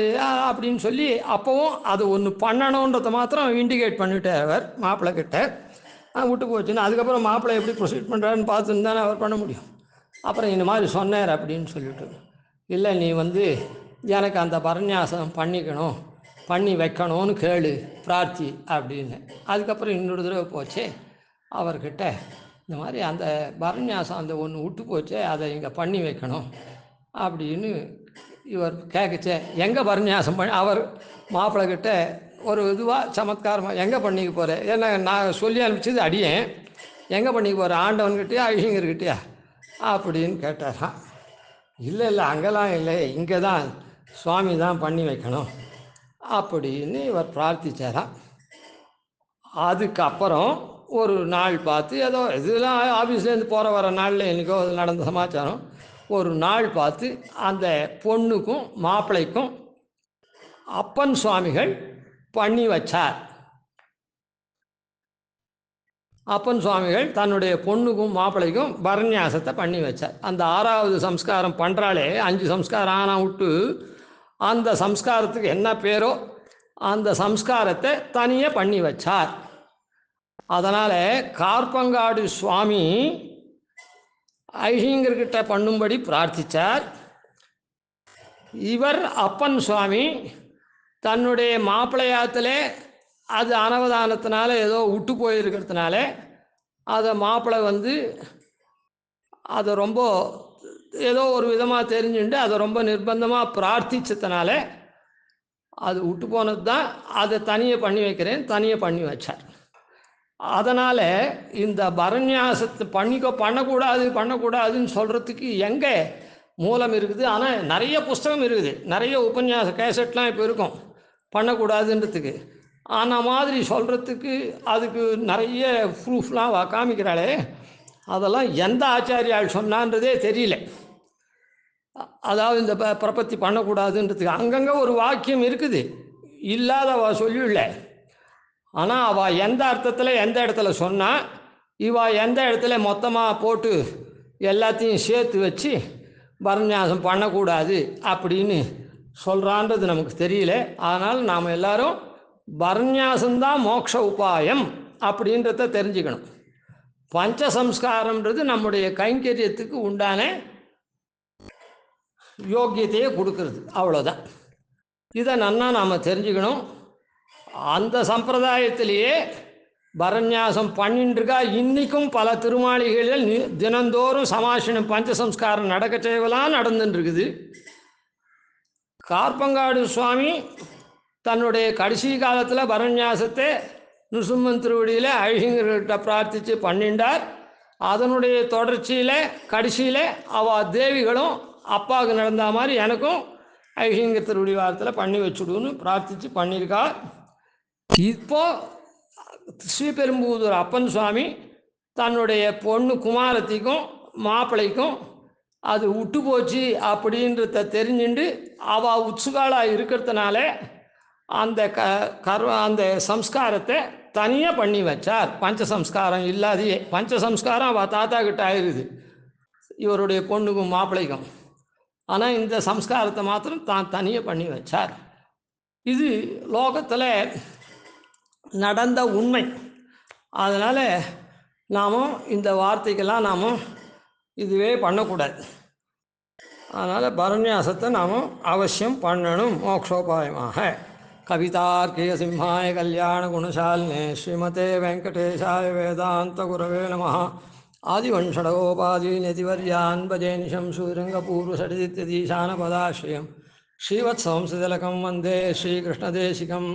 அப்படின்னு சொல்லி அப்போவும் அது ஒன்று பண்ணணுன்றதை மாத்திரம் இண்டிகேட் பண்ணிவிட்டார் அவர் மாப்பிள்ளைக்கிட்ட. விட்டு போச்சுன்னு அதுக்கப்புறம் மாப்பிள்ளை எப்படி ப்ரொசீட் பண்ணுறாருன்னு பார்த்துன்னு தானே அவர் பண்ண முடியும். அப்புறம் இந்த மாதிரி சொன்னார் அப்படின்னு சொல்லிவிட்டு, இல்லை நீ எனக்கு அந்த பரநியாசம் பண்ணிக்கணும், பண்ணி வைக்கணும்னு கேளு பிரார்த்தி அப்படின்னு. அதுக்கப்புறம் இன்னொரு தடவை போச்சே அவர்கிட்ட, இந்த மாதிரி அந்த பரநியாசம் அந்த ஒன்று விட்டு போச்சே அதை இங்கே பண்ணி வைக்கணும் அப்படின்னு இவர் கேட்கச்சே, எங்கே பரநியாசம் பண்ணி அவர் மாப்பிள்ளைக்கிட்ட ஒரு இதுவாக சமத்காரமாக எங்கே பண்ணிக்க போகிறேன், ஏன்னா நான் சொல்லி அனுப்பிச்சது அடியேன், எங்கே பண்ணிக்க போகிறேன் ஆண்டவன்கிட்டயா ஐயங்கர்கிட்டயா அப்படின்னு கேட்டாராம். இல்லை இல்லை அங்கெல்லாம் இல்லை, இங்கே தான் சுவாமி தான் பண்ணி வைக்கணும் அப்படின்னு இவர் பிரார்த்திச்சாராம். அதுக்கப்புறம் ஒரு நாள் பார்த்து ஏதோ இதெல்லாம் ஆஃபீஸ்லேருந்து போகிற வர நாளில் என்றைக்கோ நடந்த சமாச்சாரம், ஒரு நாள் பார்த்து அந்த பொண்ணுக்கும் மாப்பிள்ளைக்கும் அப்பன் சுவாமிகள் பண்ணி வச்சார். அப்பன் சுவாமிகள் தன்னுடைய பொண்ணுக்கும் மாப்பிள்ளைக்கும் பரநியாசத்தை பண்ணி வச்சார். அந்த 6வது சம்ஸ்காரம் பண்ணுறாலே 5 சம்ஸ்காரம் ஆனால் விட்டு அந்த சம்ஸ்காரத்துக்கு என்ன பேரோ அந்த சம்ஸ்காரத்தை தனியாக பண்ணி வச்சார். அதனால் கார்பங்காடு சுவாமி ஐஹிங்கர்கிட்ட பண்ணும்படி பிரார்த்தித்தார். இவர் அப்பன் சுவாமி தன்னுடைய மாப்பிள்ளையாத்தில் அது அனவதானத்தினால ஏதோ விட்டு போயிருக்கிறதுனால அதை மாப்பிள்ளை அதை ரொம்ப ஏதோ ஒரு விதமாக தெரிஞ்சுட்டு அதை ரொம்ப நிர்பந்தமாக பிரார்த்திச்சதுனால அது விட்டு போனது தான், அதை தனியாக பண்ணி வைக்கிறேன் தனியாக பண்ணி வச்சார். அதனால் இந்த பரநியாசத்தை பண்ணக்கூடாதுன்னு சொல்கிறதுக்கு எங்கே மூலம் இருக்குது. ஆனால் நிறைய புஸ்தகம் இருக்குது, நிறைய உபன்யாச கேசட்லாம் இப்போ இருக்கும் பண்ணக்கூடாதுன்றதுக்கு. ஆனால் மாதிரி சொல்கிறதுக்கு அதுக்கு நிறைய ப்ரூஃப்லாம் காமிக்கிறாளே, அதெல்லாம் எந்த ஆச்சாரியால் சொன்னான்றதே தெரியல. அதாவது இந்த பிரபத்தி பண்ணக்கூடாதுன்றதுக்கு அங்கங்கே ஒரு வாக்கியம் இருக்குது, இல்லாத அவள் சொல்லிடல. ஆனால் அவள் எந்த அர்த்தத்தில் எந்த இடத்துல சொன்னால் இவள் எந்த இடத்துல மொத்தமாக போட்டு எல்லாத்தையும் சேர்த்து வச்சு பரநியாசம் பண்ணக்கூடாது அப்படின்னு சொல்கிறான்றது நமக்கு தெரியல. அதனால் நாம் எல்லோரும் பரநியாசம்தான் மோட்ச உபாயம் அப்படின்றத தெரிஞ்சுக்கணும். பஞ்சசம்ஸ்காரம்ன்றது நம்முடைய கைங்கரியத்துக்கு உண்டான யோக்கியத்தையே கொடுக்கறது, அவ்வளோதான். இதை நன்னா நாம் தெரிஞ்சுக்கணும். அந்த சம்பிரதாயத்திலேயே பரநியாசம் பண்ணிட்டுருக்கா. இன்றைக்கும் பல திருமாளிகளில் தினந்தோறும் சமாஷினம் பஞ்சசம்ஸ்காரம் நடக்க செய்வலாம் நடந்துட்டுருக்குது. கார்பங்காடு சுவாமி தன்னுடைய கடைசி காலத்தில் பரநியாசத்தை நிருசிம்மன் திருவடியில் ஐஹிங்கர்கிட்ட பிரார்த்தித்து பண்ணிண்டார். அதனுடைய தொடர்ச்சியில் கடைசியில் அவள் தேவிகளும் அப்பாவுக்கு நடந்த மாதிரி எனக்கும் ஐஹிங்க திருவடி வாரத்தில் பண்ணி வச்சுடுன்னு பிரார்த்தித்து பண்ணியிருக்கார். இப்போது ஸ்ரீபெரும்புதூர் அப்பன் சுவாமி தன்னுடைய பொண்ணு குமாரத்திக்கும் மாப்பிள்ளைக்கும் அது விட்டு போச்சு அப்படின்றத தெரிஞ்சுண்டு அவள் உத்சுகாலாக இருக்கிறதுனால அந்த அந்த சம்ஸ்காரத்தை தனியாக பண்ணி வச்சார். பஞ்சசம்ஸ்காரம் இல்லாதையே. பஞ்சசம்ஸ்காரம் அவள் தாத்தா கிட்ட ஆயிடுது, இவருடைய பொண்ணுக்கும் மாப்பிள்ளைக்கும். ஆனால் இந்த சம்ஸ்காரத்தை மாத்திரம் தான் தனியாக பண்ணி வச்சார். இது லோகத்தில் நடந்த உண்மை. அதனால் நாமும் இந்த வார்த்தைக்கெல்லாம் நாமும் இதுவே பண்ணக்கூடாது. அதனால் பரநியாசத்தை நாம் அவசியம் பண்ணணும் மோக்ஷோபாயமாக. கவிதார்க்கிய சிம்ஹாய கல்யாண குணசாலினே ஸ்ரீமதே வெங்கடேஷாய வேதாந்த குரவே நமः. ஆதிவன்ஷடகோபாதி நதிவர்யான் பஜேனிஷம் சூரங்கபூர்வசடிதித்யதீசானபதாஸ்ரயம் ஸ்ரீவத்சவம்சதிலகம் வந்தே ஸ்ரீகிருஷ்ணதேசிகம்.